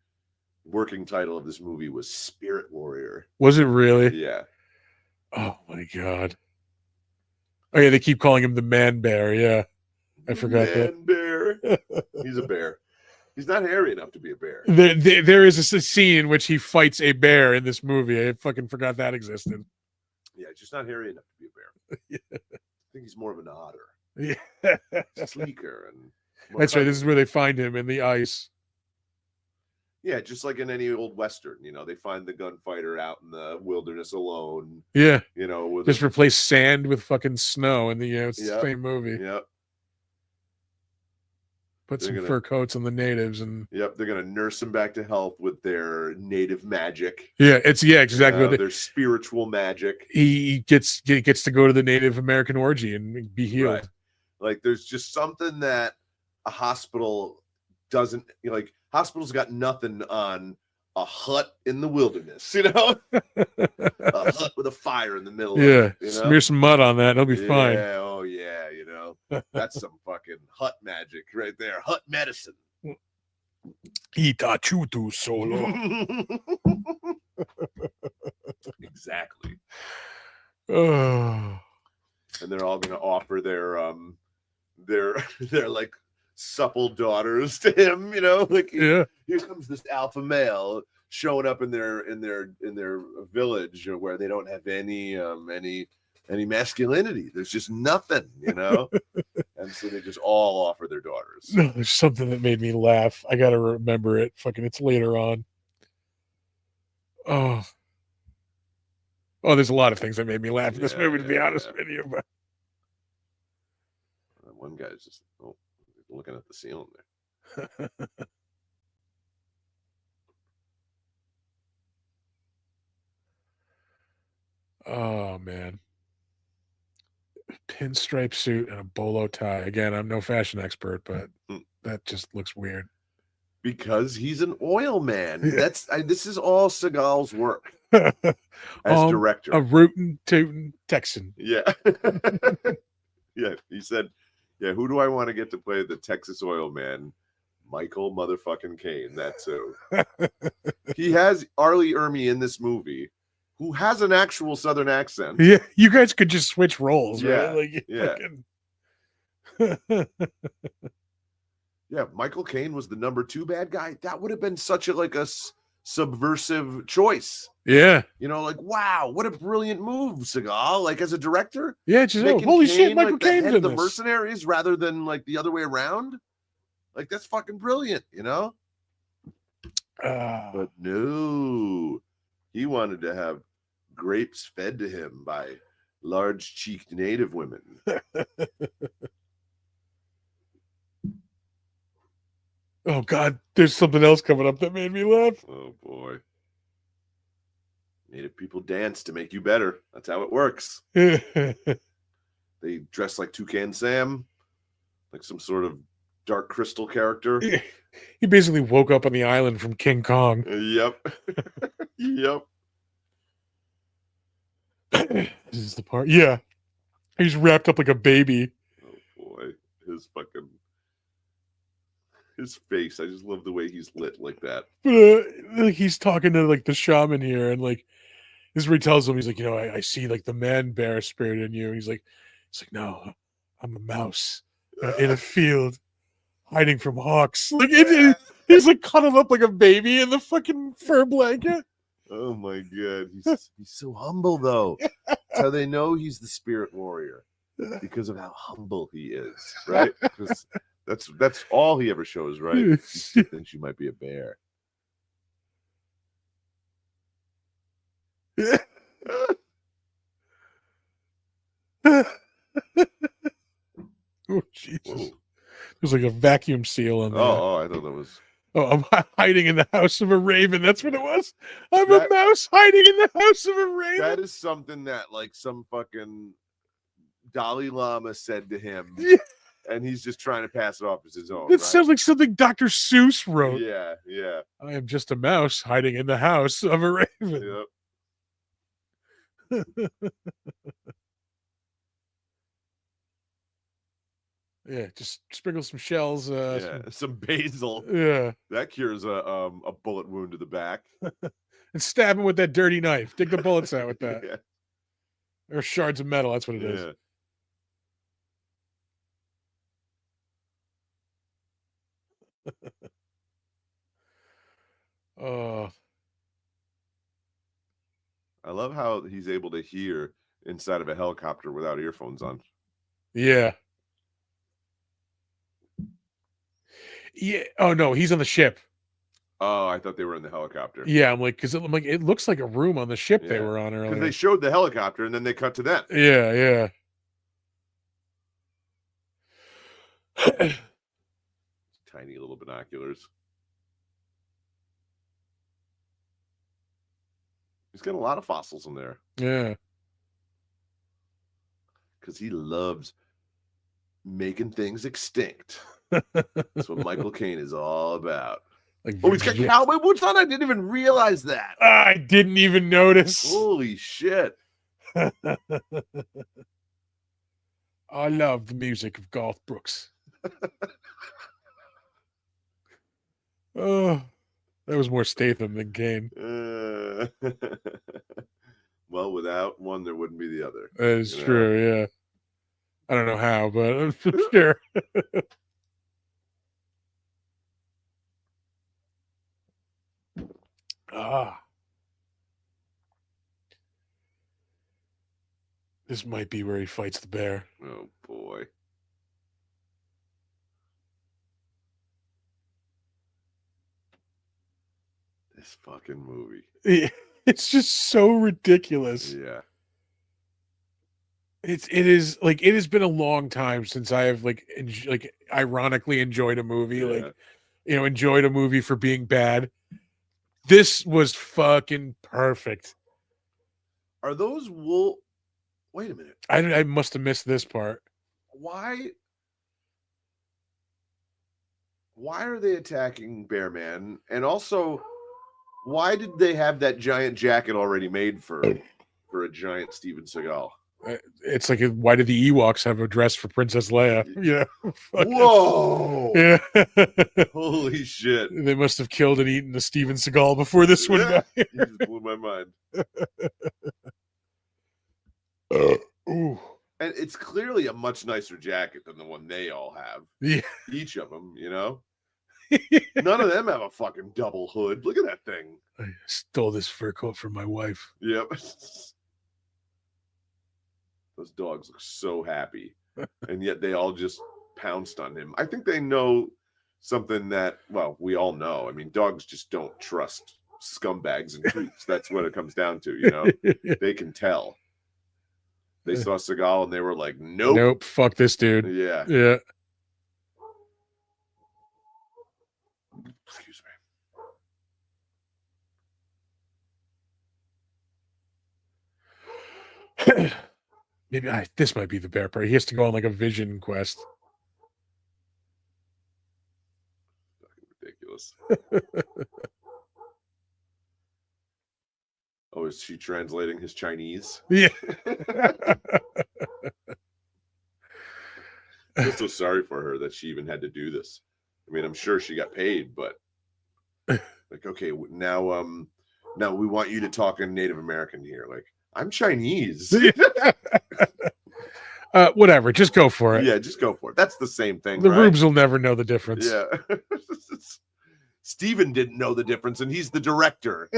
working title of this movie was Spirit Warrior. Was it really? Yeah. Oh my god. Oh yeah, they keep calling him the man bear. Yeah, I forgot that. Man bear. He's a bear. He's not hairy enough to be a bear. There is a scene in which he fights a bear in this movie. I fucking forgot that existed. Yeah, just not hairy enough to be a bear. Yeah. I think he's more of an otter. Yeah. Sleeker and that's right. This is where they find him in the ice. Yeah, just like in any old Western, they find the gunfighter out in the wilderness alone. Yeah. With just replace sand with fucking snow in the same movie. Yep. Put some fur coats on the natives and they're gonna nurse them back to health with their native magic. Yeah, exactly their spiritual magic. He gets to go to the Native American orgy and be healed. Right. Like there's just something that a hospital doesn't hospitals got nothing on a hut in the wilderness, a hut with a fire in the middle. Yeah, smear some mud on that, it'll be fine. Oh yeah, that's some fucking hut magic right there. Hut medicine. Ita chutu solo. Exactly. Oh. And they're all gonna offer their like supple daughters to him, here comes this alpha male showing up in their village where they don't have any masculinity. There's just nothing, and so they just all offer their daughters. No, there's something that made me laugh. I gotta remember it. Fucking, it's later on. Oh, there's a lot of things that made me laugh in this movie, to be honest with you. But one guy's just looking at the ceiling there. Oh man, pinstripe suit and a bolo tie. Again, I'm no fashion expert, but that just looks weird. Because he's an oil man. Yeah. This is all Segal's work as director. A rootin' tootin' Texan. Yeah. Yeah, he said, yeah, who do I want to get to play the Texas oil man? Michael motherfucking Caine. That's who. He has Arlie Ermy in this movie, who has an actual Southern accent. Yeah, you guys could just switch roles, right? Like, fucking... Yeah, Michael Caine was the number 2 bad guy. That would have been such a subversive choice. Yeah. Wow, what a brilliant move, Segal. Like, as a director. Yeah, just holy Caine, shit, Michael Caine's in the mercenaries rather than the other way around. Like, that's fucking brilliant, But no, he wanted to have grapes fed to him by large-cheeked native women. Oh God, there's something else coming up that made me laugh. Oh boy. Native people dance to make you better. That's how it works. They dress like Toucan Sam, like some sort of Dark Crystal character. He basically woke up on the island from King Kong. Yep. Yep. This is the part. Yeah. He's wrapped up like a baby. Oh boy. His face. I just love the way he's lit like that. He's talking to the shaman here, and this is where he tells him, he's like, I see the man bear spirit in you. He's like, no, I'm a mouse in a field hiding from hawks. He's cuddled up like a baby in the fucking fur blanket. Oh my God. He's so humble though. That's how they know he's the spirit warrior. Because of how humble he is, right? Because That's all he ever shows, right? He thinks you might be a bear. Oh Jesus! Whoa. There's like a vacuum seal on there. Oh, I thought that was. Oh, I'm hiding in the house of a raven. That's what it was. I'm a mouse hiding in the house of a raven. That is something that like some fucking Dalai Lama said to him, and he's just trying to pass it off as his own. It sounds like something Dr. Seuss wrote. Yeah. I am just a mouse hiding in the house of a raven. Yep. Yeah, just sprinkle some shells. Some basil. Yeah, that cures a bullet wound to the back. And stab him with that dirty knife. Dig the bullets out with that. Yeah. Or shards of metal. That's what it is. Oh. I love how he's able to hear inside of a helicopter without earphones on. Yeah. Yeah. Oh no, he's on the ship. Oh, I thought they were in the helicopter. Yeah, I'm like, it looks like a room on the ship they were on earlier. Because they showed the helicopter and then they cut to them. Yeah. Tiny little binoculars. He's got a lot of fossils in there. Yeah. Because he loves making things extinct. That's what Michael Caine is all about. Like, he's got cowboy boots on? I didn't even realize that. I didn't even notice. Holy shit. I love the music of Garth Brooks. Oh, that was more Statham than Caine. Well, without one, there wouldn't be the other. That is true, yeah. I don't know how, but I'm sure. This might be where he fights the bear. Oh, boy. This fucking movie. It's just so ridiculous. Yeah. It has been a long time since I have ironically enjoyed a movie, enjoyed a movie for being bad. This was fucking perfect. Are those wool? Wait a minute. I must have missed this part. Why are they attacking Bear Man? And also, why did they have that giant jacket already made for a giant Steven Seagal? It's like, why did the Ewoks have a dress for Princess Leia? Yeah. Whoa. Yeah. Holy shit. They must have killed and eaten the Steven Seagal before this one. You just blew my mind. Ooh. And it's clearly a much nicer jacket than the one they all have. Yeah. Each of them, None of them have a fucking double hood. Look at that thing. I stole this fur coat from my wife. Yep. Those dogs look so happy. And yet they all just pounced on him. I think they know something that, well, we all know. I mean, dogs just don't trust scumbags and creeps. That's what it comes down to, They can tell. They saw Seagal and they were like, nope, fuck this dude. Yeah. Excuse me. Maybe this might be the bear part. He has to go on like a vision quest. Ridiculous. Oh, is she translating his Chinese? Yeah. I feel so sorry for her that she even had to do this. I mean, I'm sure she got paid, but like, okay, now we want you to talk in Native American here. Like, I'm Chinese. Whatever, just go for it. Yeah, just go for it. That's the same thing. The right? rubes will never know the difference. Yeah. Steven didn't know the difference, and he's the director.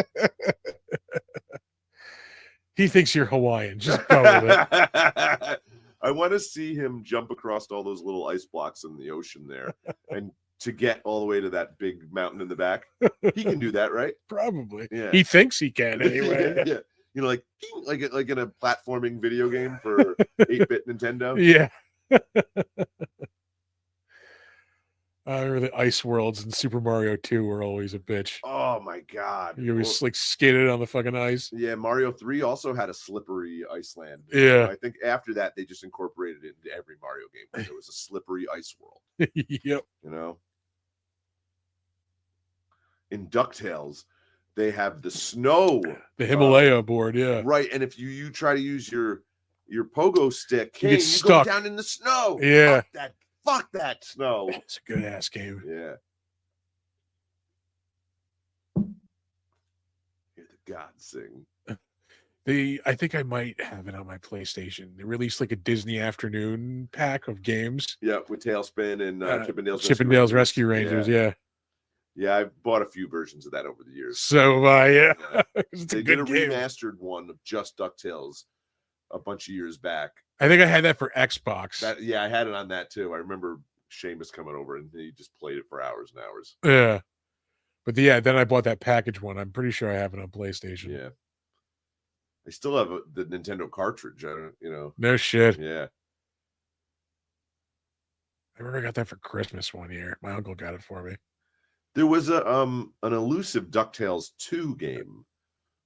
He thinks you're Hawaiian. Just go with it. I I want to see him jump across all those little ice blocks in the ocean there, and to get all the way to that big mountain in the back. He can do that, right? Probably. Yeah. He thinks he can anyway. Yeah. You know, like in a platforming video game for 8-bit Nintendo. Yeah. I remember the ice worlds in Super Mario 2 were always a bitch. Oh my god. You always like skated on the fucking ice. Yeah, Mario 3 also had a slippery Iceland. Yeah. I think after that they just incorporated it into every Mario game. There was a slippery ice world. Yep. You know? In DuckTales, they have the snow. The Himalaya board, yeah. Right, and if you try to use your pogo stick, You Caine, get you stuck. go down in the snow. Yeah. Fuck that snow. It's a good ass game. Yeah. Hear the gods sing. I think I might have it on my PlayStation. They released like a Disney afternoon pack of games. Yeah, with Tailspin and Chippendale's Rescue Rangers, yeah. Yeah, I've bought a few versions of that over the years. So yeah. It's They a good did a game. remastered one of just DuckTales a bunch of years back. I think I had that for Xbox. I had it on that too. I remember Seamus coming over and he just played it for hours and hours. Yeah. But then I bought that package one. I'm pretty sure I have it on PlayStation. Yeah. I still have the Nintendo cartridge. No shit. Yeah. I remember I got that for Christmas one year. My uncle got it for me. There was an elusive DuckTales 2 game,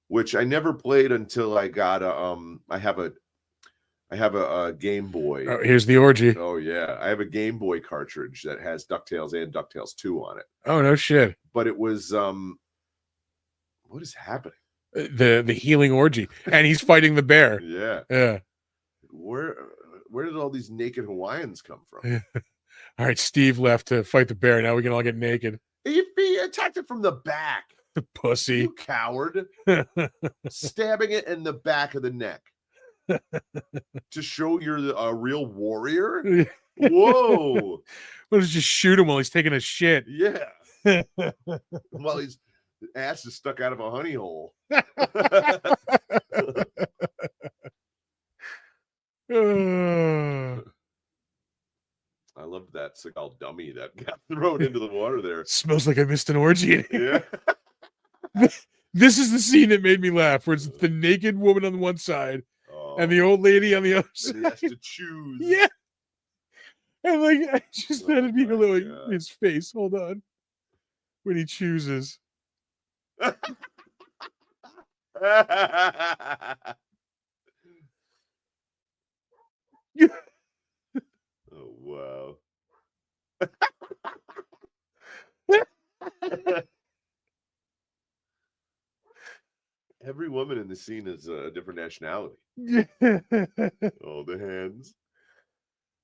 which I never played until I got I have a Game Boy. Oh, here's the orgy. Oh yeah, I have a Game Boy cartridge that has DuckTales and DuckTales 2 on it. Oh no shit. But it was what is happening? The healing orgy, and he's fighting the bear. Yeah. Yeah. Where did all these naked Hawaiians come from? All right, Steve left to fight the bear. Now we can all get naked. He attacked it from the back. The pussy. You coward. Stabbing it in the back of the neck. To show you're a real warrior? Whoa. Well, just shoot him while he's taking a shit. Yeah. While his ass is stuck out of a honey hole. I loved that Segal dummy that got thrown into the water there. Smells like I missed an orgy. Yeah. This is the scene that made me laugh, where it's the naked woman on one side and the old lady on the other side. And he has to choose. Yeah. And like, I just thought it'd be my hilarious. God. His face, hold on. When he chooses. Oh wow. Every woman in the scene is a different nationality. Oh, the hands.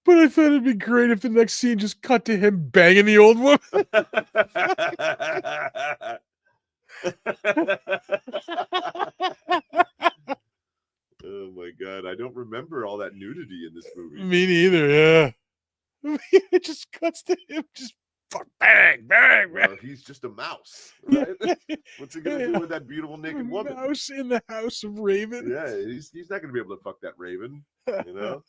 But I thought it'd be great if the next scene just cut to him banging the old woman. Oh my god, I don't remember all that nudity in this movie. Me neither, yeah. It just cuts to him just bang, bang, bang. Well, he's just a mouse, right? What's he gonna do with that beautiful naked woman? Mouse in the house of ravens. Yeah, he's not gonna be able to fuck that raven, you know.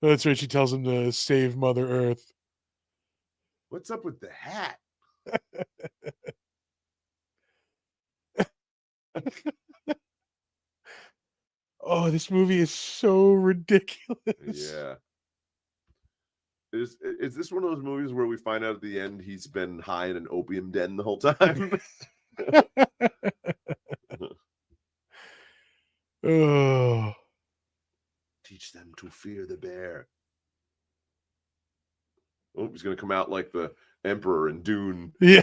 That's right. She tells him to save Mother Earth. What's up with the hat? Oh, this movie is so ridiculous. Yeah. Is this one of those movies where we find out at the end he's been high in an opium den the whole time? Oh. Teach them to fear the bear. Oh, he's gonna come out like the Emperor in Dune. Yeah.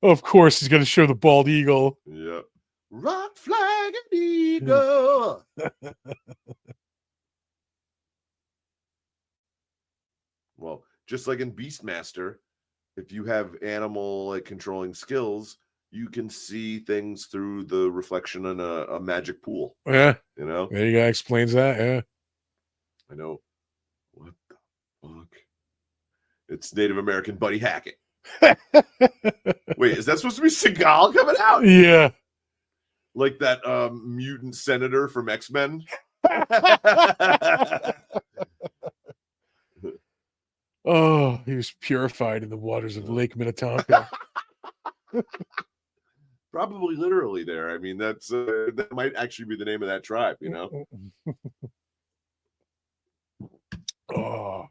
Of course, he's going to show the bald eagle. Yep. Rock, flag, and eagle. Well, just like in Beastmaster, if you have animal like controlling skills, you can see things through the reflection in a magic pool. Yeah. You know? There you go. Explains that. Yeah. I know. What the fuck? It's Native American Buddy Hackett. Wait, is that supposed to be Segal coming out? Yeah. like that mutant senator from X-Men. Oh, he was purified in the waters of Lake Minnetonka. Probably literally there. I mean, that might actually be the name of that tribe, you know? Oh,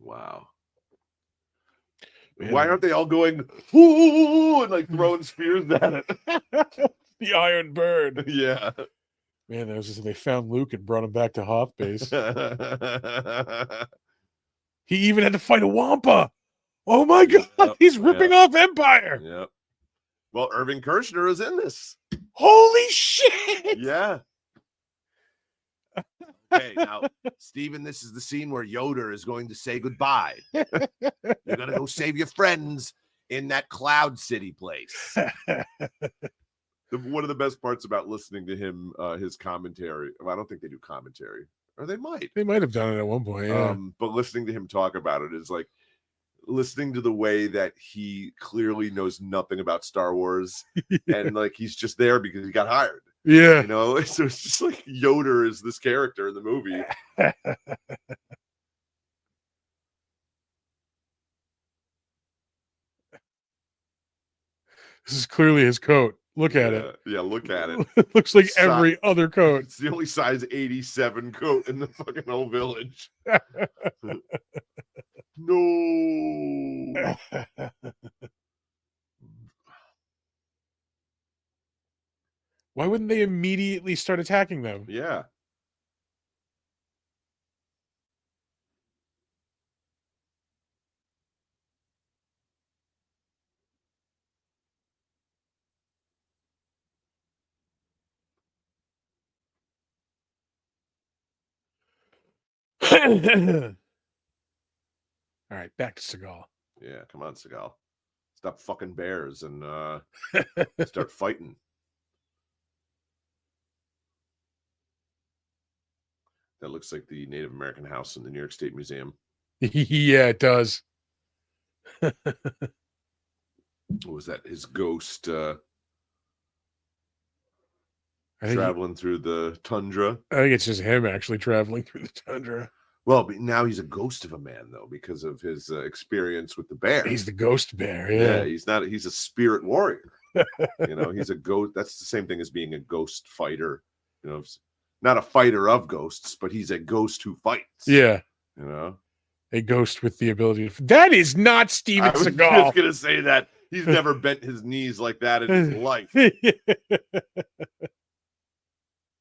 Wow. man. Why aren't they all going, ooh, and like throwing spears at it? The Iron Bird. Yeah. Man, that was just, they found Luke and brought him back to Hoth Base. He even had to fight a Wampa. Oh my God, Yep, he's ripping off Empire. Yep. Well, Irving Kershner is in this. Holy shit. Yeah. Okay, now, Steven, this is the scene where Yoder is going to say goodbye. You're going to go save your friends in that Cloud City place. One of the best parts about listening to him, his commentary, well, I don't think they do commentary, or they might. They might have done it at one point, yeah. But listening to him talk about it is like listening to the way that he clearly knows nothing about Star Wars. Yeah. And like he's just there because he got hired. Yeah. You know, so it's just like Yoder is this character in the movie. This is clearly his coat. Look at it. Yeah, look at it. It looks like every other coat. It's the only size 87 coat in the fucking whole village. No. Why wouldn't they immediately start attacking them? Yeah. All right, back to Segal. Yeah, come on, Segal. Stop fucking bears and start fighting. That looks like the Native American house in the New York State Museum. Yeah, it does. What was that? His ghost traveling through the tundra. I think it's just him actually traveling through the tundra. Well, but now he's a ghost of a man, though, because of his experience with the bear. He's the ghost bear. Yeah, he's not. He's a spirit warrior. You know, he's a ghost. That's the same thing as being a ghost fighter. You know, not a fighter of ghosts, but he's a ghost who fights. Yeah, you know, a ghost with the ability to. That is not Steven Seagal. I was gonna say that he's never bent his knees like that in his life.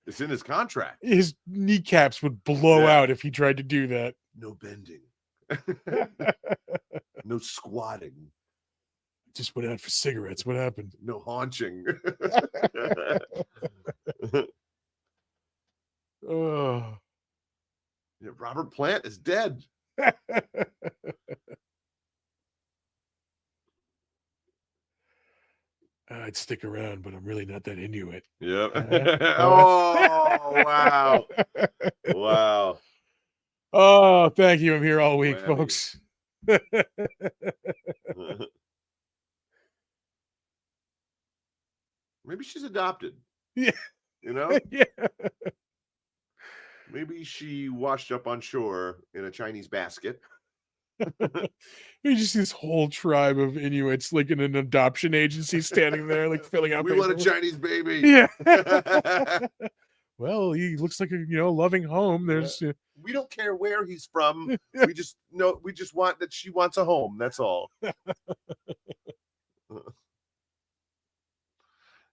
It's in his contract. His kneecaps would blow out if he tried to do that. No bending. No squatting. Just went out for cigarettes. What happened? No haunching. Oh. Yeah, Robert Plant is dead. I'd stick around, but I'm really not that Inuit. Yep. Oh, wow. Wow. Oh, thank you. I'm here all week, folks. Maybe she's adopted. Yeah. You know? Yeah. Maybe she washed up on shore in a Chinese basket. You just see this whole tribe of Inuits, like in an adoption agency, standing there, like filling out. We want a Chinese baby. Yeah. Well, he looks like a loving home. There's. We don't care where he's from. We just want that she wants a home. That's all.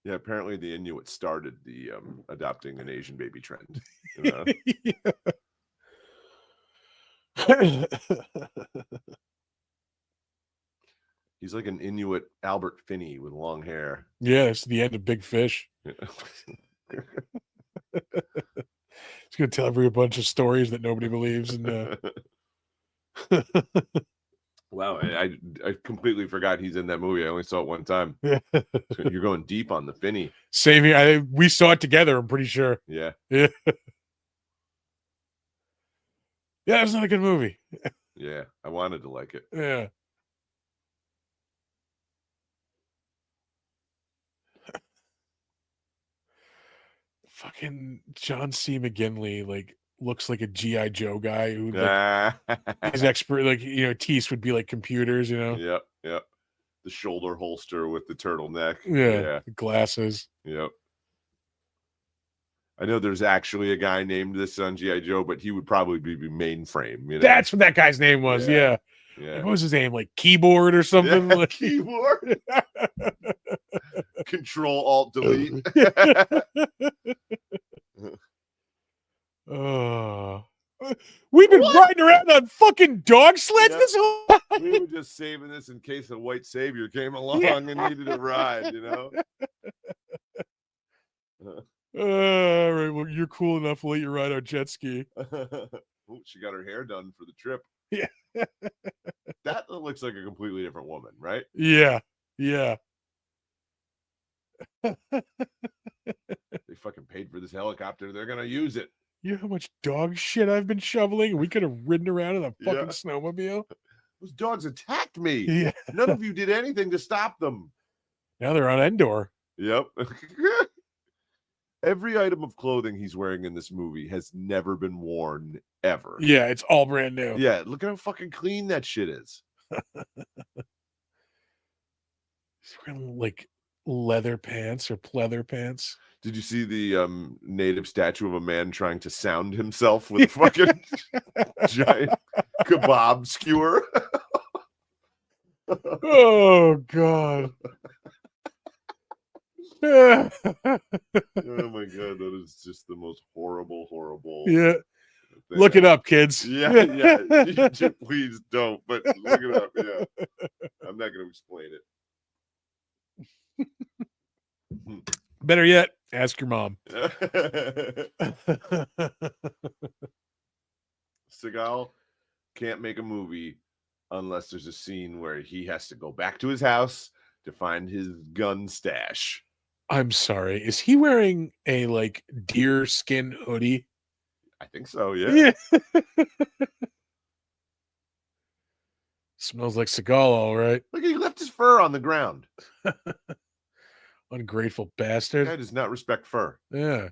Yeah, apparently the Inuit started the adopting an Asian baby trend. You know? He's like an Inuit Albert Finney with long hair. Yeah, it's the end of Big Fish. He's gonna tell every bunch of stories that nobody believes. And wow, I completely forgot he's in that movie. I only saw it one time. So you're going deep on the Finney. Same here. We saw it together. I'm pretty sure. Yeah. Yeah. Yeah, it's not a good movie. Yeah, I wanted to like it. Yeah. fucking John C. McGinley like looks like a GI Joe guy who like Ah. is expert. Like Tease would be like computers. Yep. The shoulder holster with the turtleneck. Yeah. Glasses. Yep. I know there's actually a guy named this on GI Joe, but he would probably be Mainframe. That's what that guy's name was. Yeah. Like, what was his name? Like Keyboard or something? Yeah, keyboard. Control Alt Delete. We've been riding around on fucking dog sleds this whole time. We were just saving this in case a white savior came along and needed a ride, All right, well, you're cool enough to let you ride our jet ski. Ooh, she got her hair done for the trip. Yeah. That looks like a completely different woman, right? Yeah. They fucking paid for this helicopter. They're going to use it. You know how much dog shit I've been shoveling? We could have ridden around in a fucking snowmobile. Those dogs attacked me. Yeah. None of you did anything to stop them. Now they're on Endor. Yep. Every item of clothing he's wearing in this movie has never been worn ever. Yeah, it's all brand new. Yeah, look at how fucking clean that shit is. He's wearing like leather pants or pleather pants. Did you see the native statue of a man trying to sound himself with a fucking giant kebab skewer? Oh God. Oh my God, that is just the most horrible Yeah. thing. Look it up, kids. Yeah. Please don't, but look it up. Yeah. I'm not going to explain it. Better yet, ask your mom. Segal can't make a movie unless there's a scene where he has to go back to his house to find his gun stash. I'm sorry. Is he wearing a like deer skin hoodie? I think so, yeah. Smells like Seagal, all right. Look, he left his fur on the ground. Ungrateful bastard. Guy does not respect fur. Yeah.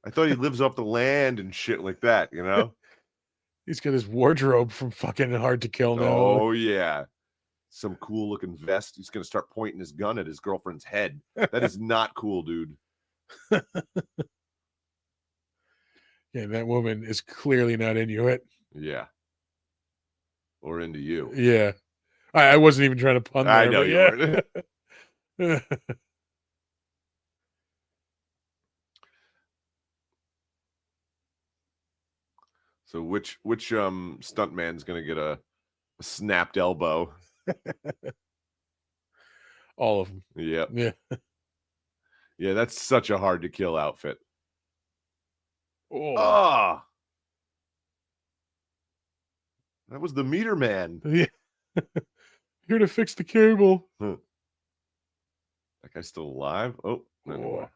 I thought he lives off the land and shit like that, He's got his wardrobe from fucking Hard to Kill now. Oh, yeah. Some cool looking vest. He's going to start pointing his gun at his girlfriend's head. That is not cool, dude. Yeah, that woman is clearly not Inuit. Yeah. Or into you. Yeah. I wasn't even trying to pun there. I know you weren't. So which stuntman's gonna get a snapped elbow? All of them. Yeah. Yeah. Yeah, that's such a hard to kill outfit. Oh. Ah. That was the meter man. Yeah. Here to fix the cable. That guy's still alive. Oh, anyway.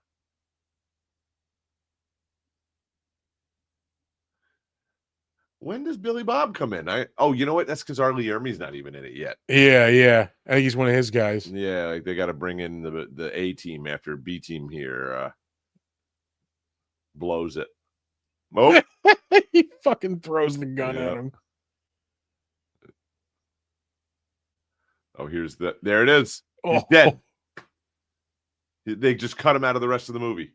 When does Billy Bob come in? You know what? That's because Arlie Ermey's not even in it yet. Yeah. I think he's one of his guys. Yeah, like they got to bring in the A team after B team here blows it. Oh, He fucking throws the gun at him. Oh, there it is. He's Oh. dead. They just cut him out of the rest of the movie.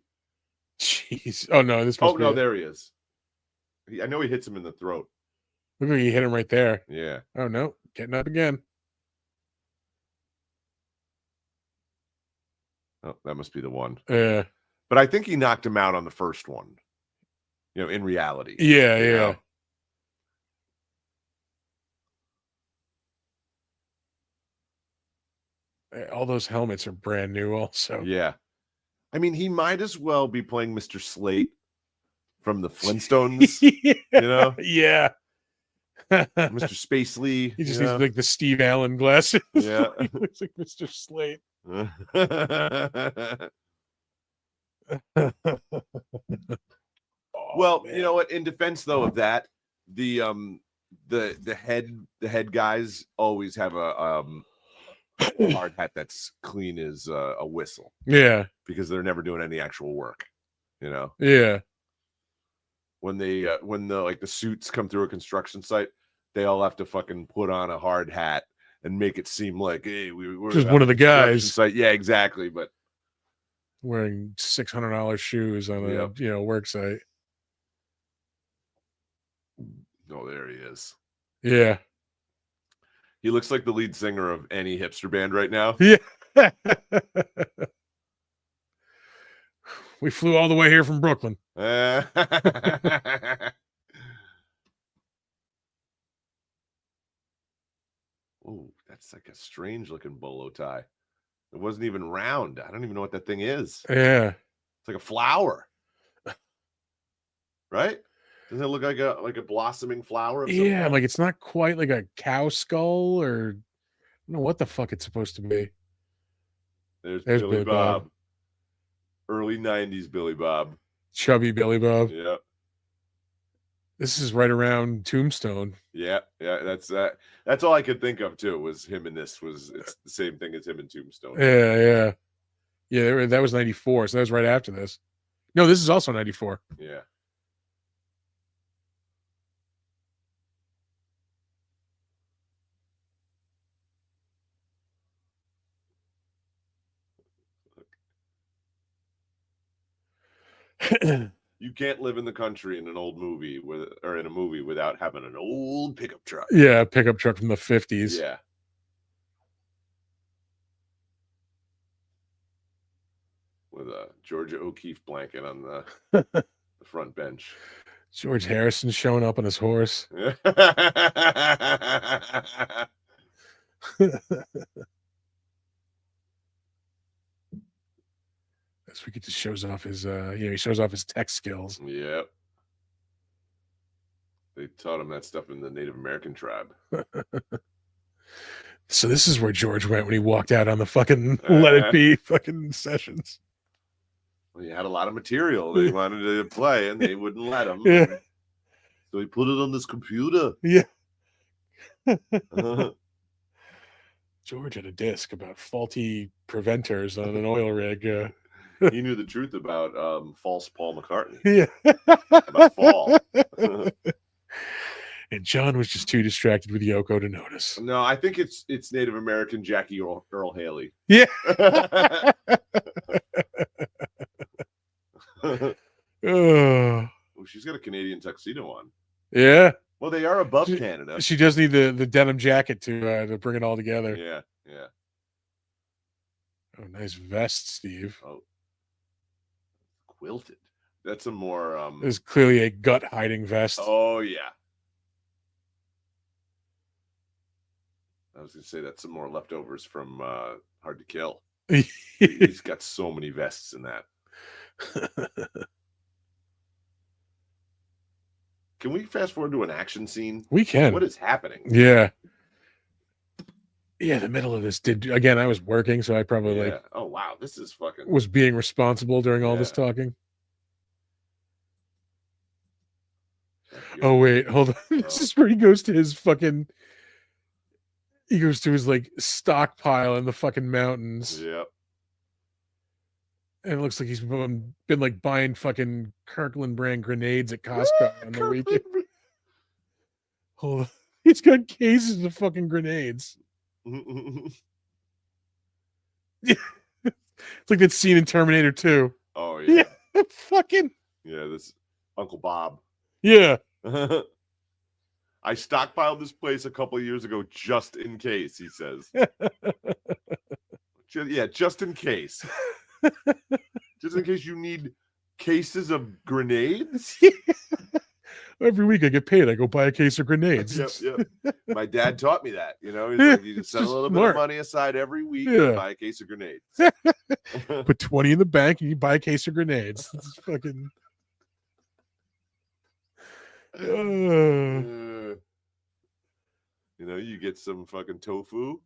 Jeez. Oh no, this. Oh no, there he is. I know he hits him in the throat. Look like he hit him right there. Yeah. Oh no, getting up again. Oh, that must be the one. Yeah. But I think he knocked him out on the first one. In reality. Yeah. All those helmets are brand new also. Yeah. I mean, he might as well be playing Mr. Slate from the Flintstones, Yeah. Mr. Spacely. He just needs like the Steve Allen glasses. Yeah. He looks like Mr. Slate. Well, man. you know what? In defense, though, of that, the head guys always have a hard hat that's clean as a whistle. Yeah. Because they're never doing any actual work. You know, Yeah. when the suits come through a construction site, they all have to fucking put on a hard hat and make it seem like, hey, we're Just on one of the construction guys. site. Yeah, exactly. But wearing $600 shoes on a work site. Oh, there he is. Yeah. He looks like the lead singer of any hipster band right now. Yeah. We flew all the way here from Brooklyn. Oh, that's like a strange looking bolo tie. It wasn't even round. I don't even know what that thing is. Yeah. It's like a flower. Right? Doesn't it look like a blossoming flower? Yeah, like it's not quite like a cow skull, or I don't know what the fuck it's supposed to be. There's Billy Bob. Early 90s Billy Bob. Chubby Billy Bob. Yeah. This is right around Tombstone. Yeah, that's that. That's all I could think of too. Was him in this? It's the same thing as him in Tombstone? Yeah. That was 94, so that was right after this. No, this is also 94. Yeah. You can't live in the country in an old movie in a movie without having an old pickup truck. Yeah, pickup truck from the 50s. Yeah. With a Georgia O'Keeffe blanket on the front bench. George Harrison showing up on his horse. This week, he just shows off his he shows off his tech skills. Yep. They taught him that stuff in the Native American tribe. So this is where George went when he walked out on the fucking Let It Be fucking sessions. Well, he had a lot of material that he wanted to play, and they wouldn't let him. Yeah. So he put it on this computer. Yeah. George had a disc about faulty preventers on an oil rig. He knew the truth about false Paul McCartney. Yeah. About fall. And John was just too distracted with Yoko to notice. No, I think it's Native American Jackie Earl Haley. Yeah. Oh, she's got a Canadian tuxedo on. Yeah. Well, they are above Canada. She does need the denim jacket to bring it all together. Yeah. Oh, nice vest, Steve. Oh, quilted. That's a more. There's clearly a gut hiding vest. Oh yeah. I was gonna say that's some more leftovers from Hard to Kill. He's got so many vests in that. Can we fast forward to an action scene? We can. What is happening? Yeah. Yeah, the middle of this again, I was working, so I probably oh wow, this is fucking was being responsible during all this talking. Oh wait, hold on. This is where he goes to his like stockpile in the fucking mountains. Yep. And it looks like he's been like buying fucking Kirkland brand grenades at Costco on the weekend. Hold on. He's got cases of fucking grenades. It's like that scene in Terminator 2. Oh yeah. Fucking. Yeah, this Uncle Bob. Yeah. I stockpiled this place a couple of years ago just in case, he says. Just in case. Just in case you need cases of grenades. Every week I get paid, I go buy a case of grenades. Yep. My dad taught me that. He's like, you just set a little bit of money aside every week and buy a case of grenades. Put 20 in the bank and you buy a case of grenades. It's fucking. You get some fucking tofu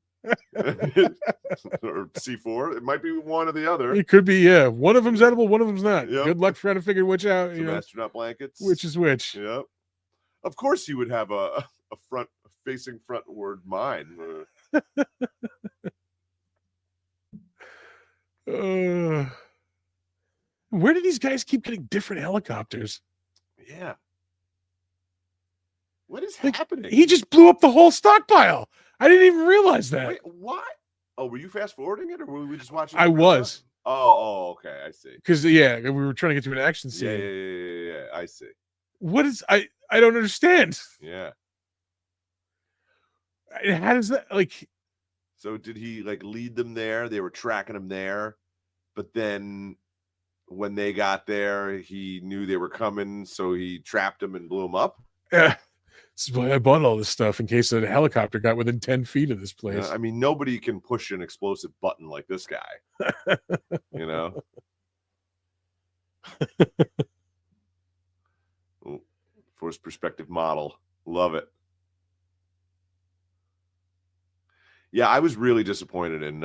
or C4. It might be one or the other. It could be, yeah. One of them's edible, one of them's not. Yep. Good luck trying to figure which out. Some astronaut blankets. Which is which. Yep. Of course, you would have a facing frontward mine. Where do these guys keep getting different helicopters? Yeah. What is Like, happening? He just blew up the whole stockpile. I didn't even realize that. Wait, what? Oh, were you fast forwarding it, or were we just watching? I was. Oh, okay, I see. Because we were trying to get to an action scene. Yeah, I see. What is I don't understand. Yeah. How does that like? So did he like lead them there? They were tracking him there, but then when they got there, he knew they were coming, so he trapped them and blew them up. This is why I bought all this stuff in case a helicopter got within 10 feet of this place. I mean, nobody can push an explosive button like this guy. You know. Forced perspective model, love it. Yeah, I was really disappointed in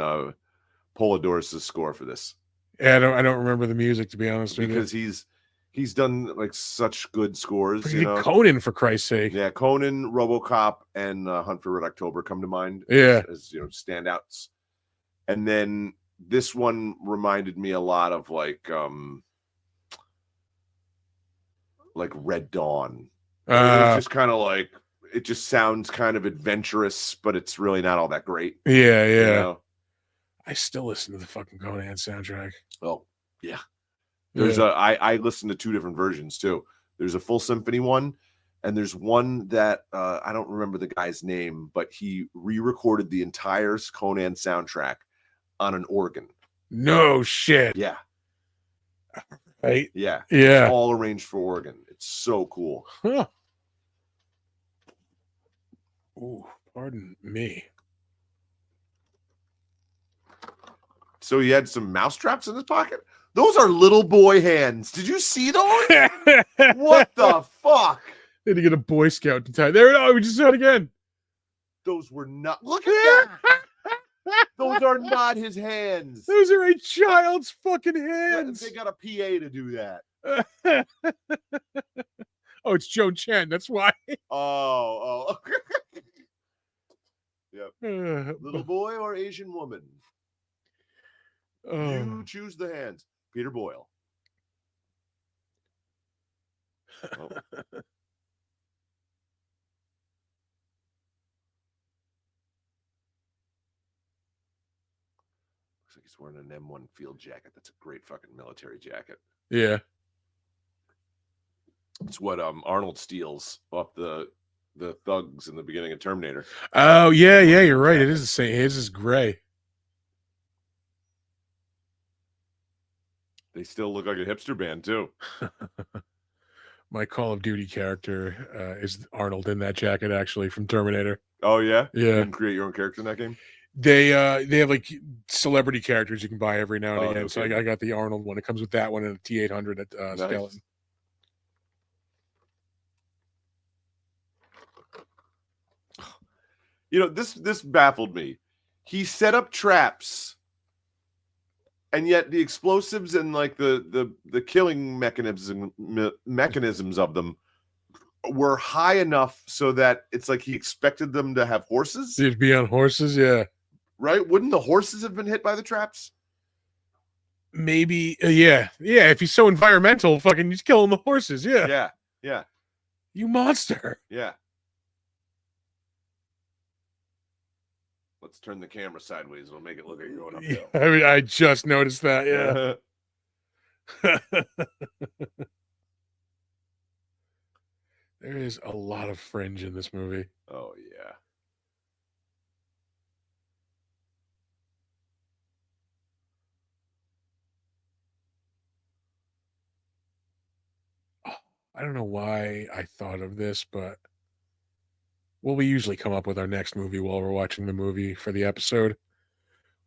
Polidorus' score for this. Yeah, I don't remember the music, to be honest with you. Because he's done like such good scores. Conan, for Christ's sake. Yeah, Conan, RoboCop, and Hunt for Red October come to mind. Yeah, as standouts. And then this one reminded me a lot of like Red Dawn. It's just kind of like, it just sounds kind of adventurous, but it's really not all that great. Yeah. You know? I still listen to the fucking Conan soundtrack. Oh, yeah. There's I listen to two different versions too. There's a full symphony one, and there's one that I don't remember the guy's name, but he re-recorded the entire Conan soundtrack on an organ. No shit. Yeah. Right? Yeah. Yeah. It's all arranged for organ. It's so cool. Huh. Ooh, pardon me. So he had some mouse traps in his pocket? Those are little boy hands. Did you see those? What the fuck? Need to get a Boy Scout to tie. There it is. We just saw it again. Those were not. Look at that. Those are not his hands. Those are a child's fucking hands. They got a PA to do that. Oh, it's Joan Chen. That's why. Oh. Yep. Little boy or Asian woman? You choose the hands. Peter Boyle. Oh. Looks like he's wearing an M1 field jacket. That's a great fucking military jacket. Yeah. It's what Arnold steals off the thugs in the beginning of Terminator. Oh, yeah, you're right. It is the same. His is gray. They still look like a hipster band too. My Call of Duty character is Arnold in that jacket, actually, from Terminator. Oh yeah? Yeah. You can create your own character in that game? They have like celebrity characters you can buy every now and again. Okay. So I got the Arnold one. It comes with that one and a T-800 at Nice. Skeleton. You know, this baffled me. He set up traps, and yet the explosives and like the killing mechanisms of them were high enough so that it's like he expected them to have horses. They'd be on horses, yeah. Right? Wouldn't the horses have been hit by the traps? Maybe, yeah. If he's so environmental, fucking he's killing the horses, yeah. Yeah. You monster. Yeah. Let's turn the camera sideways. It'll make it look like you're going uphill. I mean, I just noticed that, yeah. There is a lot of fringe in this movie. Oh, yeah. I don't know why I thought of this, but we usually come up with our next movie while we're watching the movie for the episode.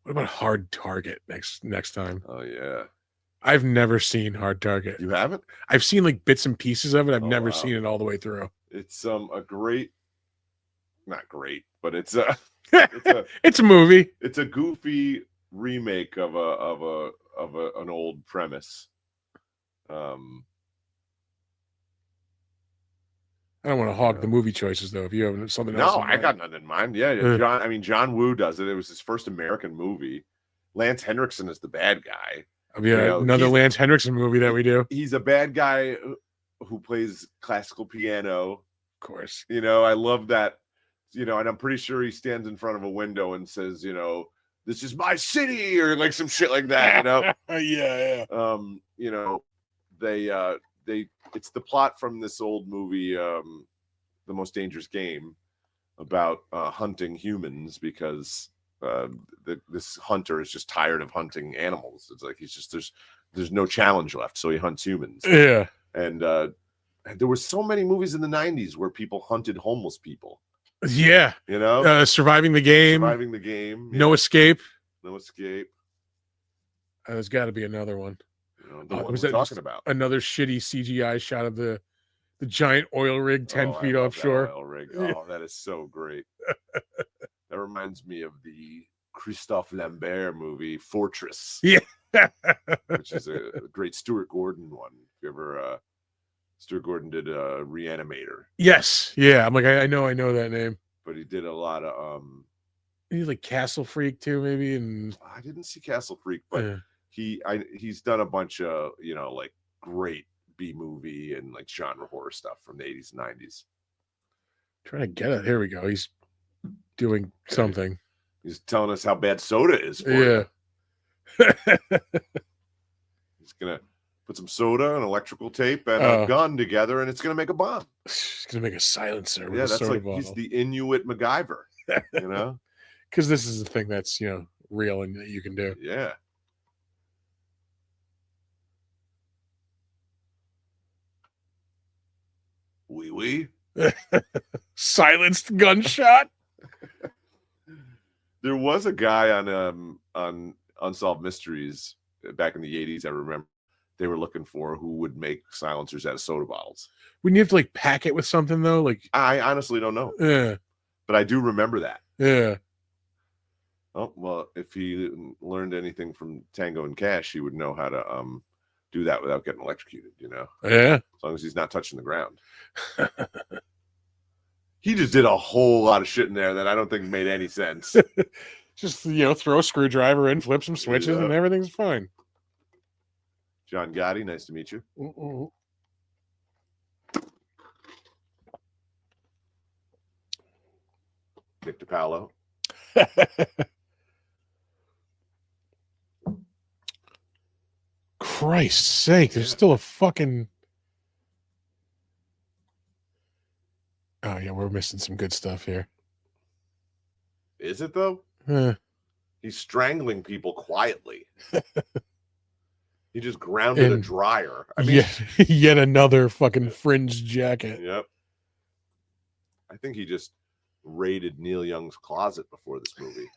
What about Hard Target next time? Oh, yeah. I've never seen Hard Target. You haven't? I've seen like bits and pieces of it. I've never Wow. seen it all the way through. It's a great, not great, but it's it's a movie. It's a goofy remake of an old premise. I don't want to hog the movie choices though. If you have something else, No, I got nothing in mind. Yeah, John Woo does it. It was his first American movie. Lance Henriksen is the bad guy. Another Lance Henriksen movie that we do. He's a bad guy who plays classical piano. Of course. I love that. And I'm pretty sure he stands in front of a window and says, this is my city, or like some shit like that. Yeah. It's the plot from this old movie, The Most Dangerous Game, about hunting humans, because this hunter is just tired of hunting animals. It's like there's no challenge left, so he hunts humans. Yeah. And there were so many movies in the 90s where people hunted homeless people. Yeah. Surviving the Game. No Escape. There's got to be another one. The one we're talking about. Another shitty CGI shot of the giant oil rig 10 feet offshore. Oil rig. Oh, that is so great. That reminds me of the Christophe Lambert movie Fortress. Yeah. Which is a great Stuart Gordon one. If you ever Stuart Gordon did a Reanimator. Yes. Yeah. I'm like, I know that name. But he did a lot of he's like Castle Freak too, maybe. And I didn't see Castle Freak, but he's done a bunch of like great B movie and like genre horror stuff from the 80s and 90s. Trying to get it. Here we go. He's doing something. He's telling us how bad soda is for you. He's gonna put some soda and electrical tape and a gun together, and it's gonna make a bomb. He's gonna make a silencer. Yeah, that's like bottle. He's the Inuit MacGyver. Because this is the thing that's real and that you can do. Yeah. Wee. Silenced gunshot. There was a guy on Unsolved Mysteries back in the 80s. I remember they were looking for who would make silencers out of soda bottles. Wouldn't you have to like pack it with something though? Like I honestly don't know. Yeah. But I do remember that. Yeah. Oh well, if he learned anything from Tango and Cash, he would know how to do that without getting electrocuted. Yeah. As long as he's not touching the ground. He just did a whole lot of shit in there that I don't think made any sense. Just throw a screwdriver in, flip some switches, and everything's fine. John Gotti, nice to meet you. Nick DiPaolo. Christ's sake, there's still a fucking... Oh, yeah, we're missing some good stuff here. Is it, though? He's strangling people quietly. He just grounded a dryer. I mean, yet another fucking fringe jacket. Yep. I think he just raided Neil Young's closet before this movie.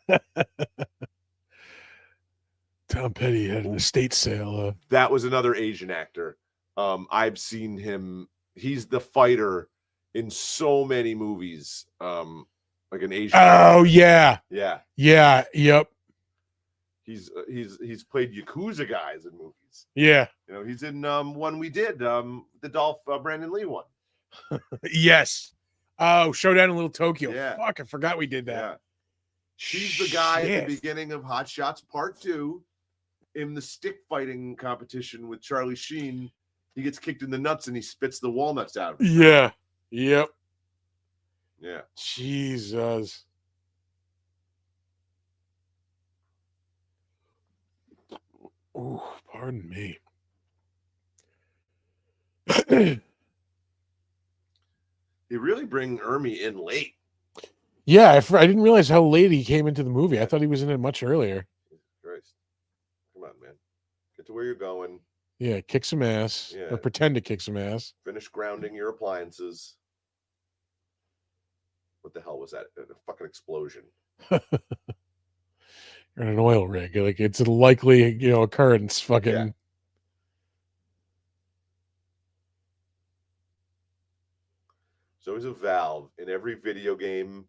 Tom Petty had an estate sale. That was another Asian actor. I've seen him. He's the fighter in so many movies. Like an Asian. Oh yeah. Yeah. Yeah. Yep. He's played Yakuza guys in movies. Yeah. He's in one we did, the Dolph Brandon Lee one. Yes. Oh, Showdown in Little Tokyo. Yeah. Fuck, I forgot we did that. Yeah. He's the guy at the beginning of Hot Shots Part 2 in the stick fighting competition with Charlie Sheen. He gets kicked in the nuts and he spits the walnuts out. Yeah. Yep. Yeah. Jesus. Oh, pardon me. They really bring Ermi in late. Yeah, I didn't realize how late he came into the movie. I thought he was in it much earlier. Christ. Come on, man. Get to where you're going. Yeah, kick some ass. Yeah. Or pretend to kick some ass. Finish grounding your appliances. What the hell was that? A fucking explosion. You're in an oil rig. Like, it's a likely, occurrence. Fucking... Yeah. There's always a valve in every video game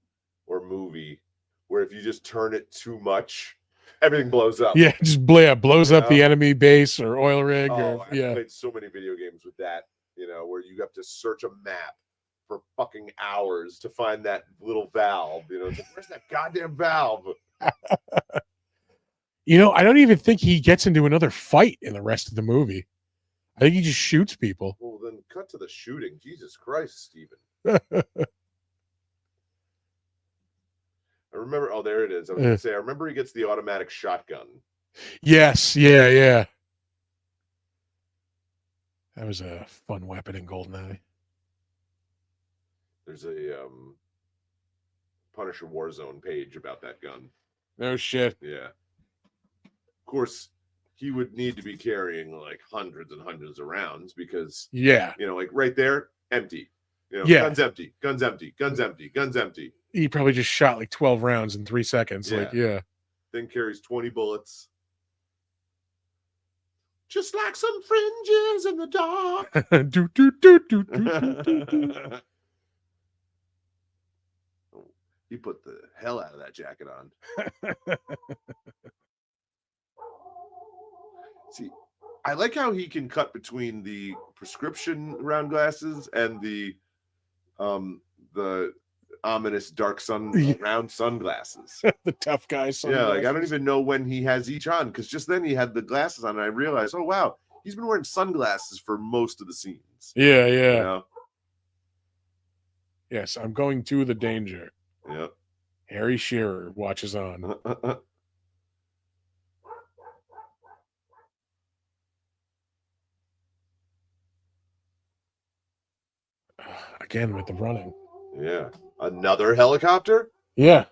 or movie where if you just turn it too much, everything blows up. Yeah, just blows up the enemy base or oil rig. I've played so many video games with that, where you have to search a map for fucking hours to find that little valve. It's like, where's that goddamn valve? I don't even think he gets into another fight in the rest of the movie. I think he just shoots people. Well, then cut to the shooting. Jesus Christ, Steven. I remember. Oh, there it is. I was going to say, I remember he gets the automatic shotgun. Yes. Yeah. That was a fun weapon in GoldenEye. There's a Punisher Warzone page about that gun. No shit. Yeah. Of course, he would need to be carrying like hundreds and hundreds of rounds because, like right there, empty. Guns empty, guns empty, guns empty, guns empty. He probably just shot like 12 rounds in 3 seconds. Then carries 20 bullets. Just like some fringes in the dark. He put the hell out of that jacket on. See, I like how he can cut between the prescription round glasses and the ominous dark sun round sunglasses. The tough guy sunglasses. Yeah, like I don't even know when he has each on because just then he had the glasses on and I realized, oh wow, he's been wearing sunglasses for most of the scenes. Yeah. Yes, I'm going to the danger. Yep. Harry Shearer watches on. Again with the running. Yeah. Another helicopter? Yeah.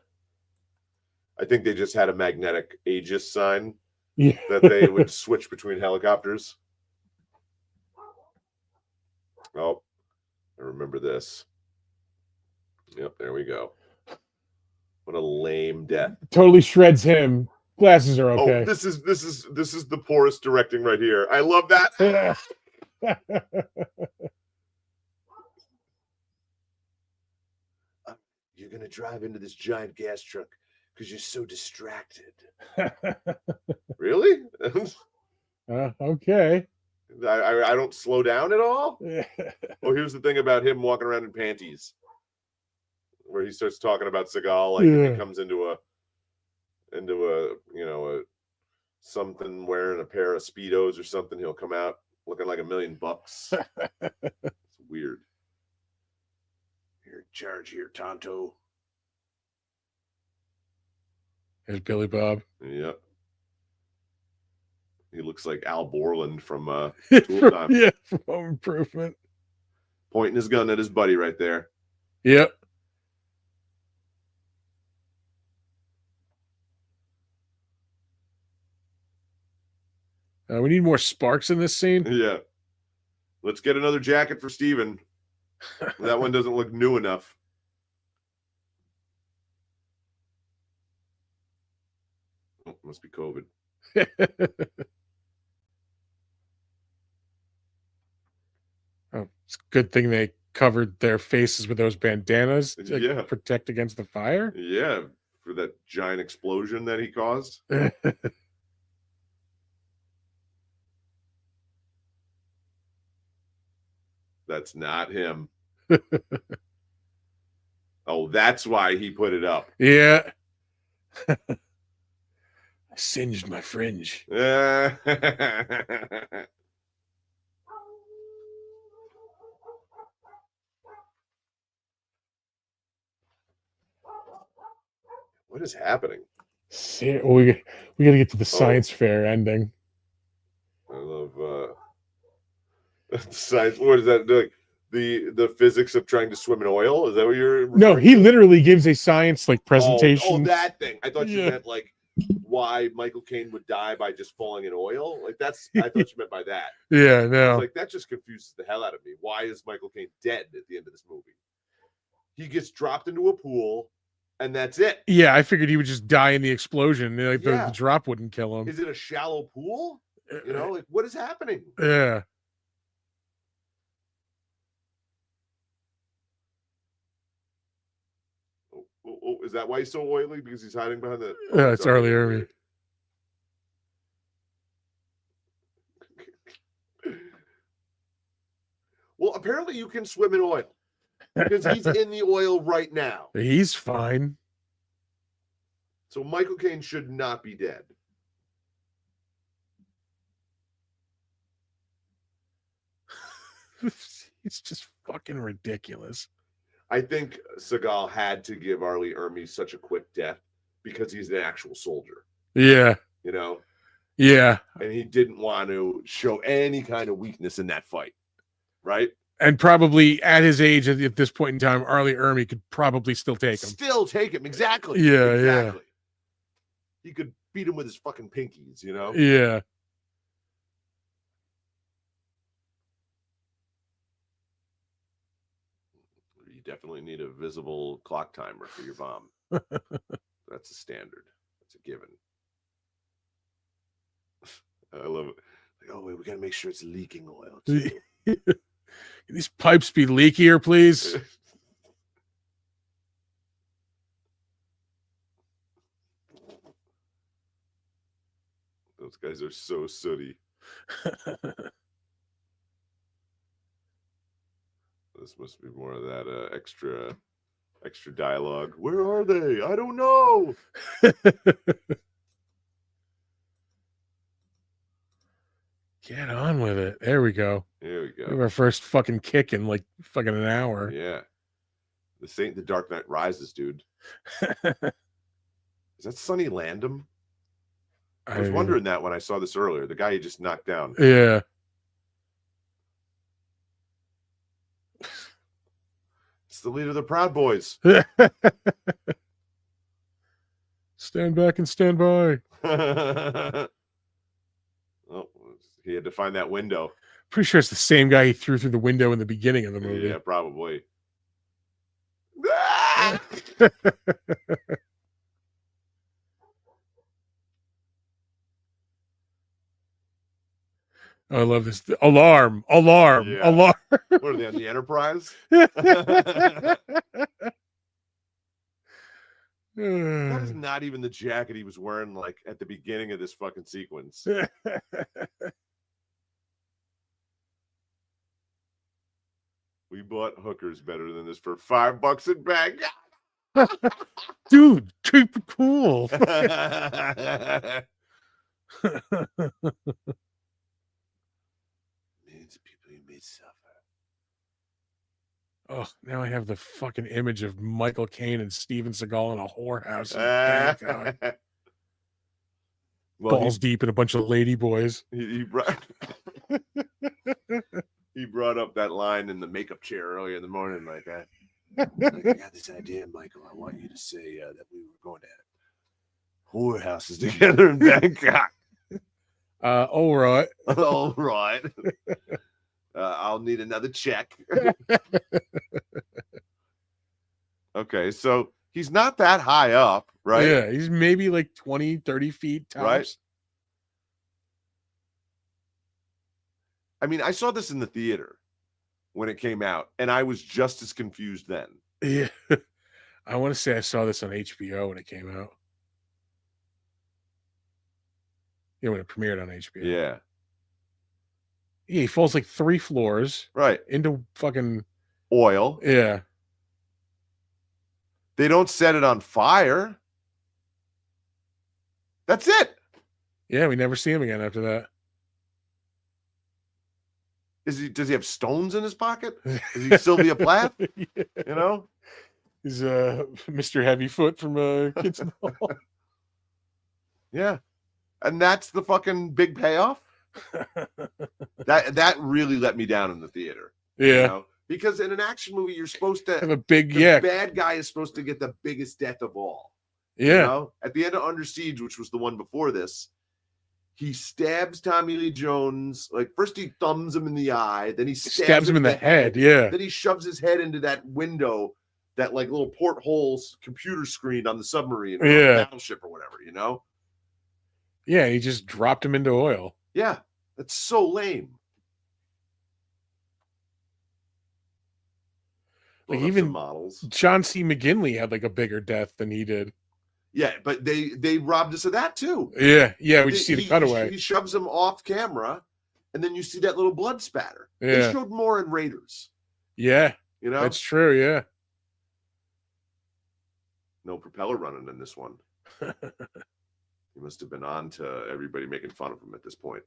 I think they just had a magnetic Aegis sign that they would switch between helicopters. Oh, I remember this. Yep, there we go. What a lame death. Totally shreds him. Glasses are okay. Oh, this is the poorest directing right here. I love that. You're gonna drive into this giant gas truck because you're so distracted. Really? Okay. I don't slow down at all. Oh, here's the thing about him walking around in panties, where he starts talking about Segal, like if he comes into a something wearing a pair of Speedos or something, he'll come out looking like $1 million. It's weird. You're in charge here, Tonto. There's Billy Bob. Yep. He looks like Al Borland from Tool Time. Yeah, from Home Improvement. Pointing his gun at his buddy right there. Yep. We need more sparks in this scene. Yeah. Let's get another jacket for Steven. That one doesn't look new enough. Oh, must be COVID. Oh, it's a good thing they covered their faces with those bandanas to protect against the fire. Yeah, for that giant explosion that he caused. That's not him. Oh, that's why he put it up. Yeah. I singed my fringe. What is happening? We got to get to the science fair ending. I love science. What is that doing? The physics of trying to swim in oil? Is that what you're? No, he literally gives a science presentation. Oh, that thing. I thought you meant like why Michael Caine would die by just falling in oil. Like that's. I thought you meant by that. Yeah, no. Like that just confuses the hell out of me. Why is Michael Caine dead at the end of this movie? He gets dropped into a pool, and that's it. Yeah, I figured he would just die in the explosion. Like the drop wouldn't kill him. Is it a shallow pool? Like what is happening? Yeah. Oh, is that why he's so oily? Because he's hiding behind the. Yeah, it's Arlie Irving. Well, apparently you can swim in oil because he's in the oil right now. He's fine. So Michael Caine should not be dead. It's just fucking ridiculous. I think Segal had to give Arlie Ermy such a quick death because he's an actual soldier, Yeah. you know, Yeah. and he didn't want to show any kind of weakness in that fight, right? And probably at his age at this point in time, Arlie Ermy could probably still take him. Still take him. Exactly. Yeah, exactly. He could beat him with his fucking pinkies, you know? Yeah. You definitely need a visible clock timer for your bomb. That's a standard. That's a given. I love it. Like, oh, wait, we got to make sure it's leaking oil, too. Can these pipes be leakier, please? Those guys are so sooty. This must be more of that extra dialogue. Where are they? I don't know. Get on with it. There we go. Here we We have go. our first fucking kick in like fucking an hour. Yeah. This ain't The Dark Knight Rises, dude. Is that Sonny Landham? I was wondering that when I saw this earlier. The guy you just knocked down. Yeah. It's the leader of the Proud Boys. Stand back and stand by. Oh, he had to find that window. Pretty sure it's the same guy he threw through the window in the beginning of the movie. Yeah, probably. I love this. Alarm. Yeah. Alarm. What are they on the Enterprise? That is not even the jacket he was wearing like at the beginning of this fucking sequence. We bought hookers better than this for $5 a bag. Dude, keep it cool. Millions of people you made suffer. Oh, now I have the fucking image of Michael Caine and Steven Seagal in a whorehouse in Bangkok. Well, Balls deep in a bunch of lady boys. he brought he brought up that line in the makeup chair earlier in the morning, like that. Like, I got this idea, Michael. I want you to say that we were going to whorehouses Together in Bangkok. All right. All right. I'll need another check. Okay, so he's not that high up, right? Yeah, he's maybe like 20, 30 feet tops. Right. I mean, I saw this in the theater when it came out, and I was just as confused then. Yeah. I want to say I saw this on HBO when it came out. Yeah, when it premiered on HBO. Yeah. Yeah, he falls like 3 floors Right. into fucking Oil. yeah. They don't set it on fire. That's it. Yeah, we never see him again after that. Does he have stones in his pocket? Is he Sylvia Plath? Yeah. You know? He's Mr. Heavyfoot from Kids in the Hall. Yeah. And that's the fucking big payoff. That really let me down in the theater. Yeah. You know? Because in an action movie, you're supposed to Have a big the bad guy is supposed to get the biggest death of all. Yeah. You know? At the end of Under Siege, which was the one before this, he stabs Tommy Lee Jones. Like, first he thumbs him in the eye, then he stabs him in the head. Yeah. Then he shoves his head into that window, that like little portholes computer screen on the submarine or Yeah. the battleship or whatever, you know? Yeah, he just dropped him into oil. Yeah. That's so lame. Like, Load up even some models. John C. McGinley had like a bigger death than he did. Yeah, but they robbed us of that too. Yeah. Yeah, we just see the cutaway. He shoves him off camera, and then you see that little blood spatter. Yeah. They showed more in Raiders. Yeah. You know? That's true, yeah. No propeller running in this one. He must have been on to everybody making fun of him at this point.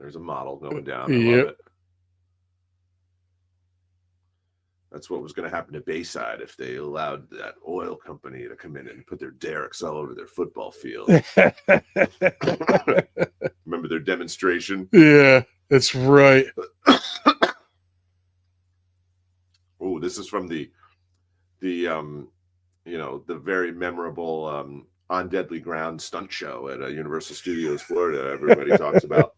There's a model going down. I Yep. love it. That's what was going to happen to Bayside if they allowed that oil company to come in and put their derricks all over their football field. Remember their demonstration? Yeah, that's right. Oh, this is from the very memorable On Deadly Ground stunt show at Universal Studios Florida. Everybody talks about.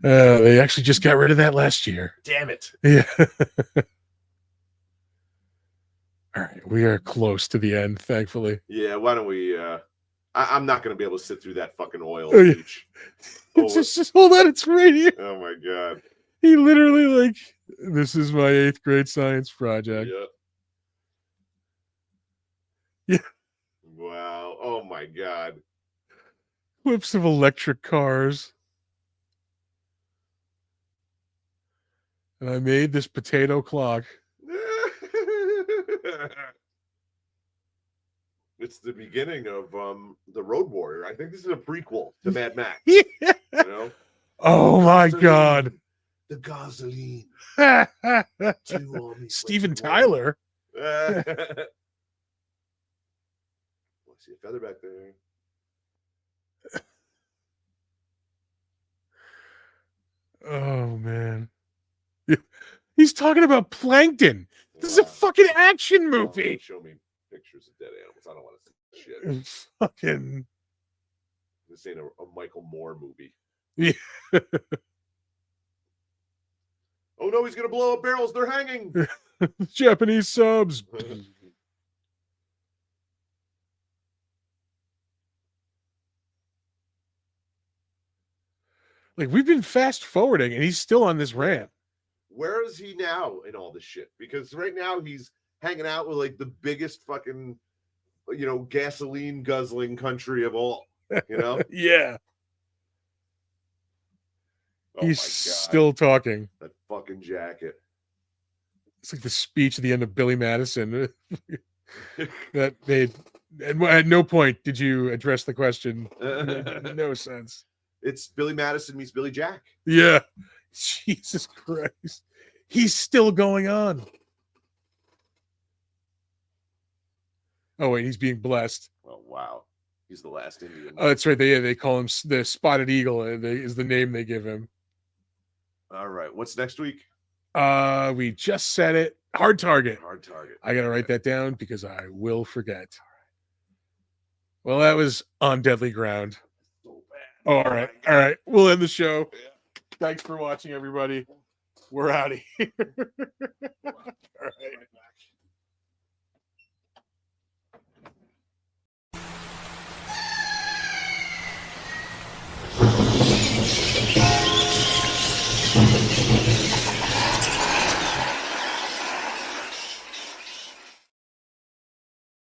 They actually just got rid of that last year. Damn it! Yeah. All right, we are close to the end, thankfully. Yeah, why don't we? I'm not going to be able to sit through that fucking oil Oh, yeah. speech. Just hold on, it's right here. Oh my god! He literally this is my 8th grade science project. Yeah. Yeah. Wow. Oh my god. Clips of electric cars. And I made this potato clock. It's the beginning of the Road Warrior. I think this is a prequel to Mad Max. Yeah. You know? Oh my Gasoline. god. The gasoline. Steven Tyler. I see a feather back there. Oh man. He's talking about plankton. This is a fucking action movie. Show me pictures of dead animals. I don't want to see shit. Fucking. This ain't a Michael Moore movie. Yeah. Oh no, he's gonna blow up barrels. They're hanging. Japanese subs. Like, we've been fast forwarding and he's still on this rant. Where is he now in all this shit? Because right now he's hanging out with like the biggest fucking, gasoline guzzling country of all. Yeah. Oh He's my God. still talking. That fucking jacket. It's like the speech at the end of Billy Madison. That made, and at no point did you address the question. No sense. It's Billy Madison meets Billy Jack. Yeah. Jesus Christ. He's still going on. Oh, wait, he's being blessed. Oh, wow. He's the last Indian. Oh, that's right. They call him the Spotted Eagle, is the name they give him. All right. What's next week? We just said it. Hard target. Hard target. I got to write that down because I will forget. Well, that was On Deadly Ground. So bad. All right. All right. We'll end the show. Thanks for watching, everybody. We're out of here.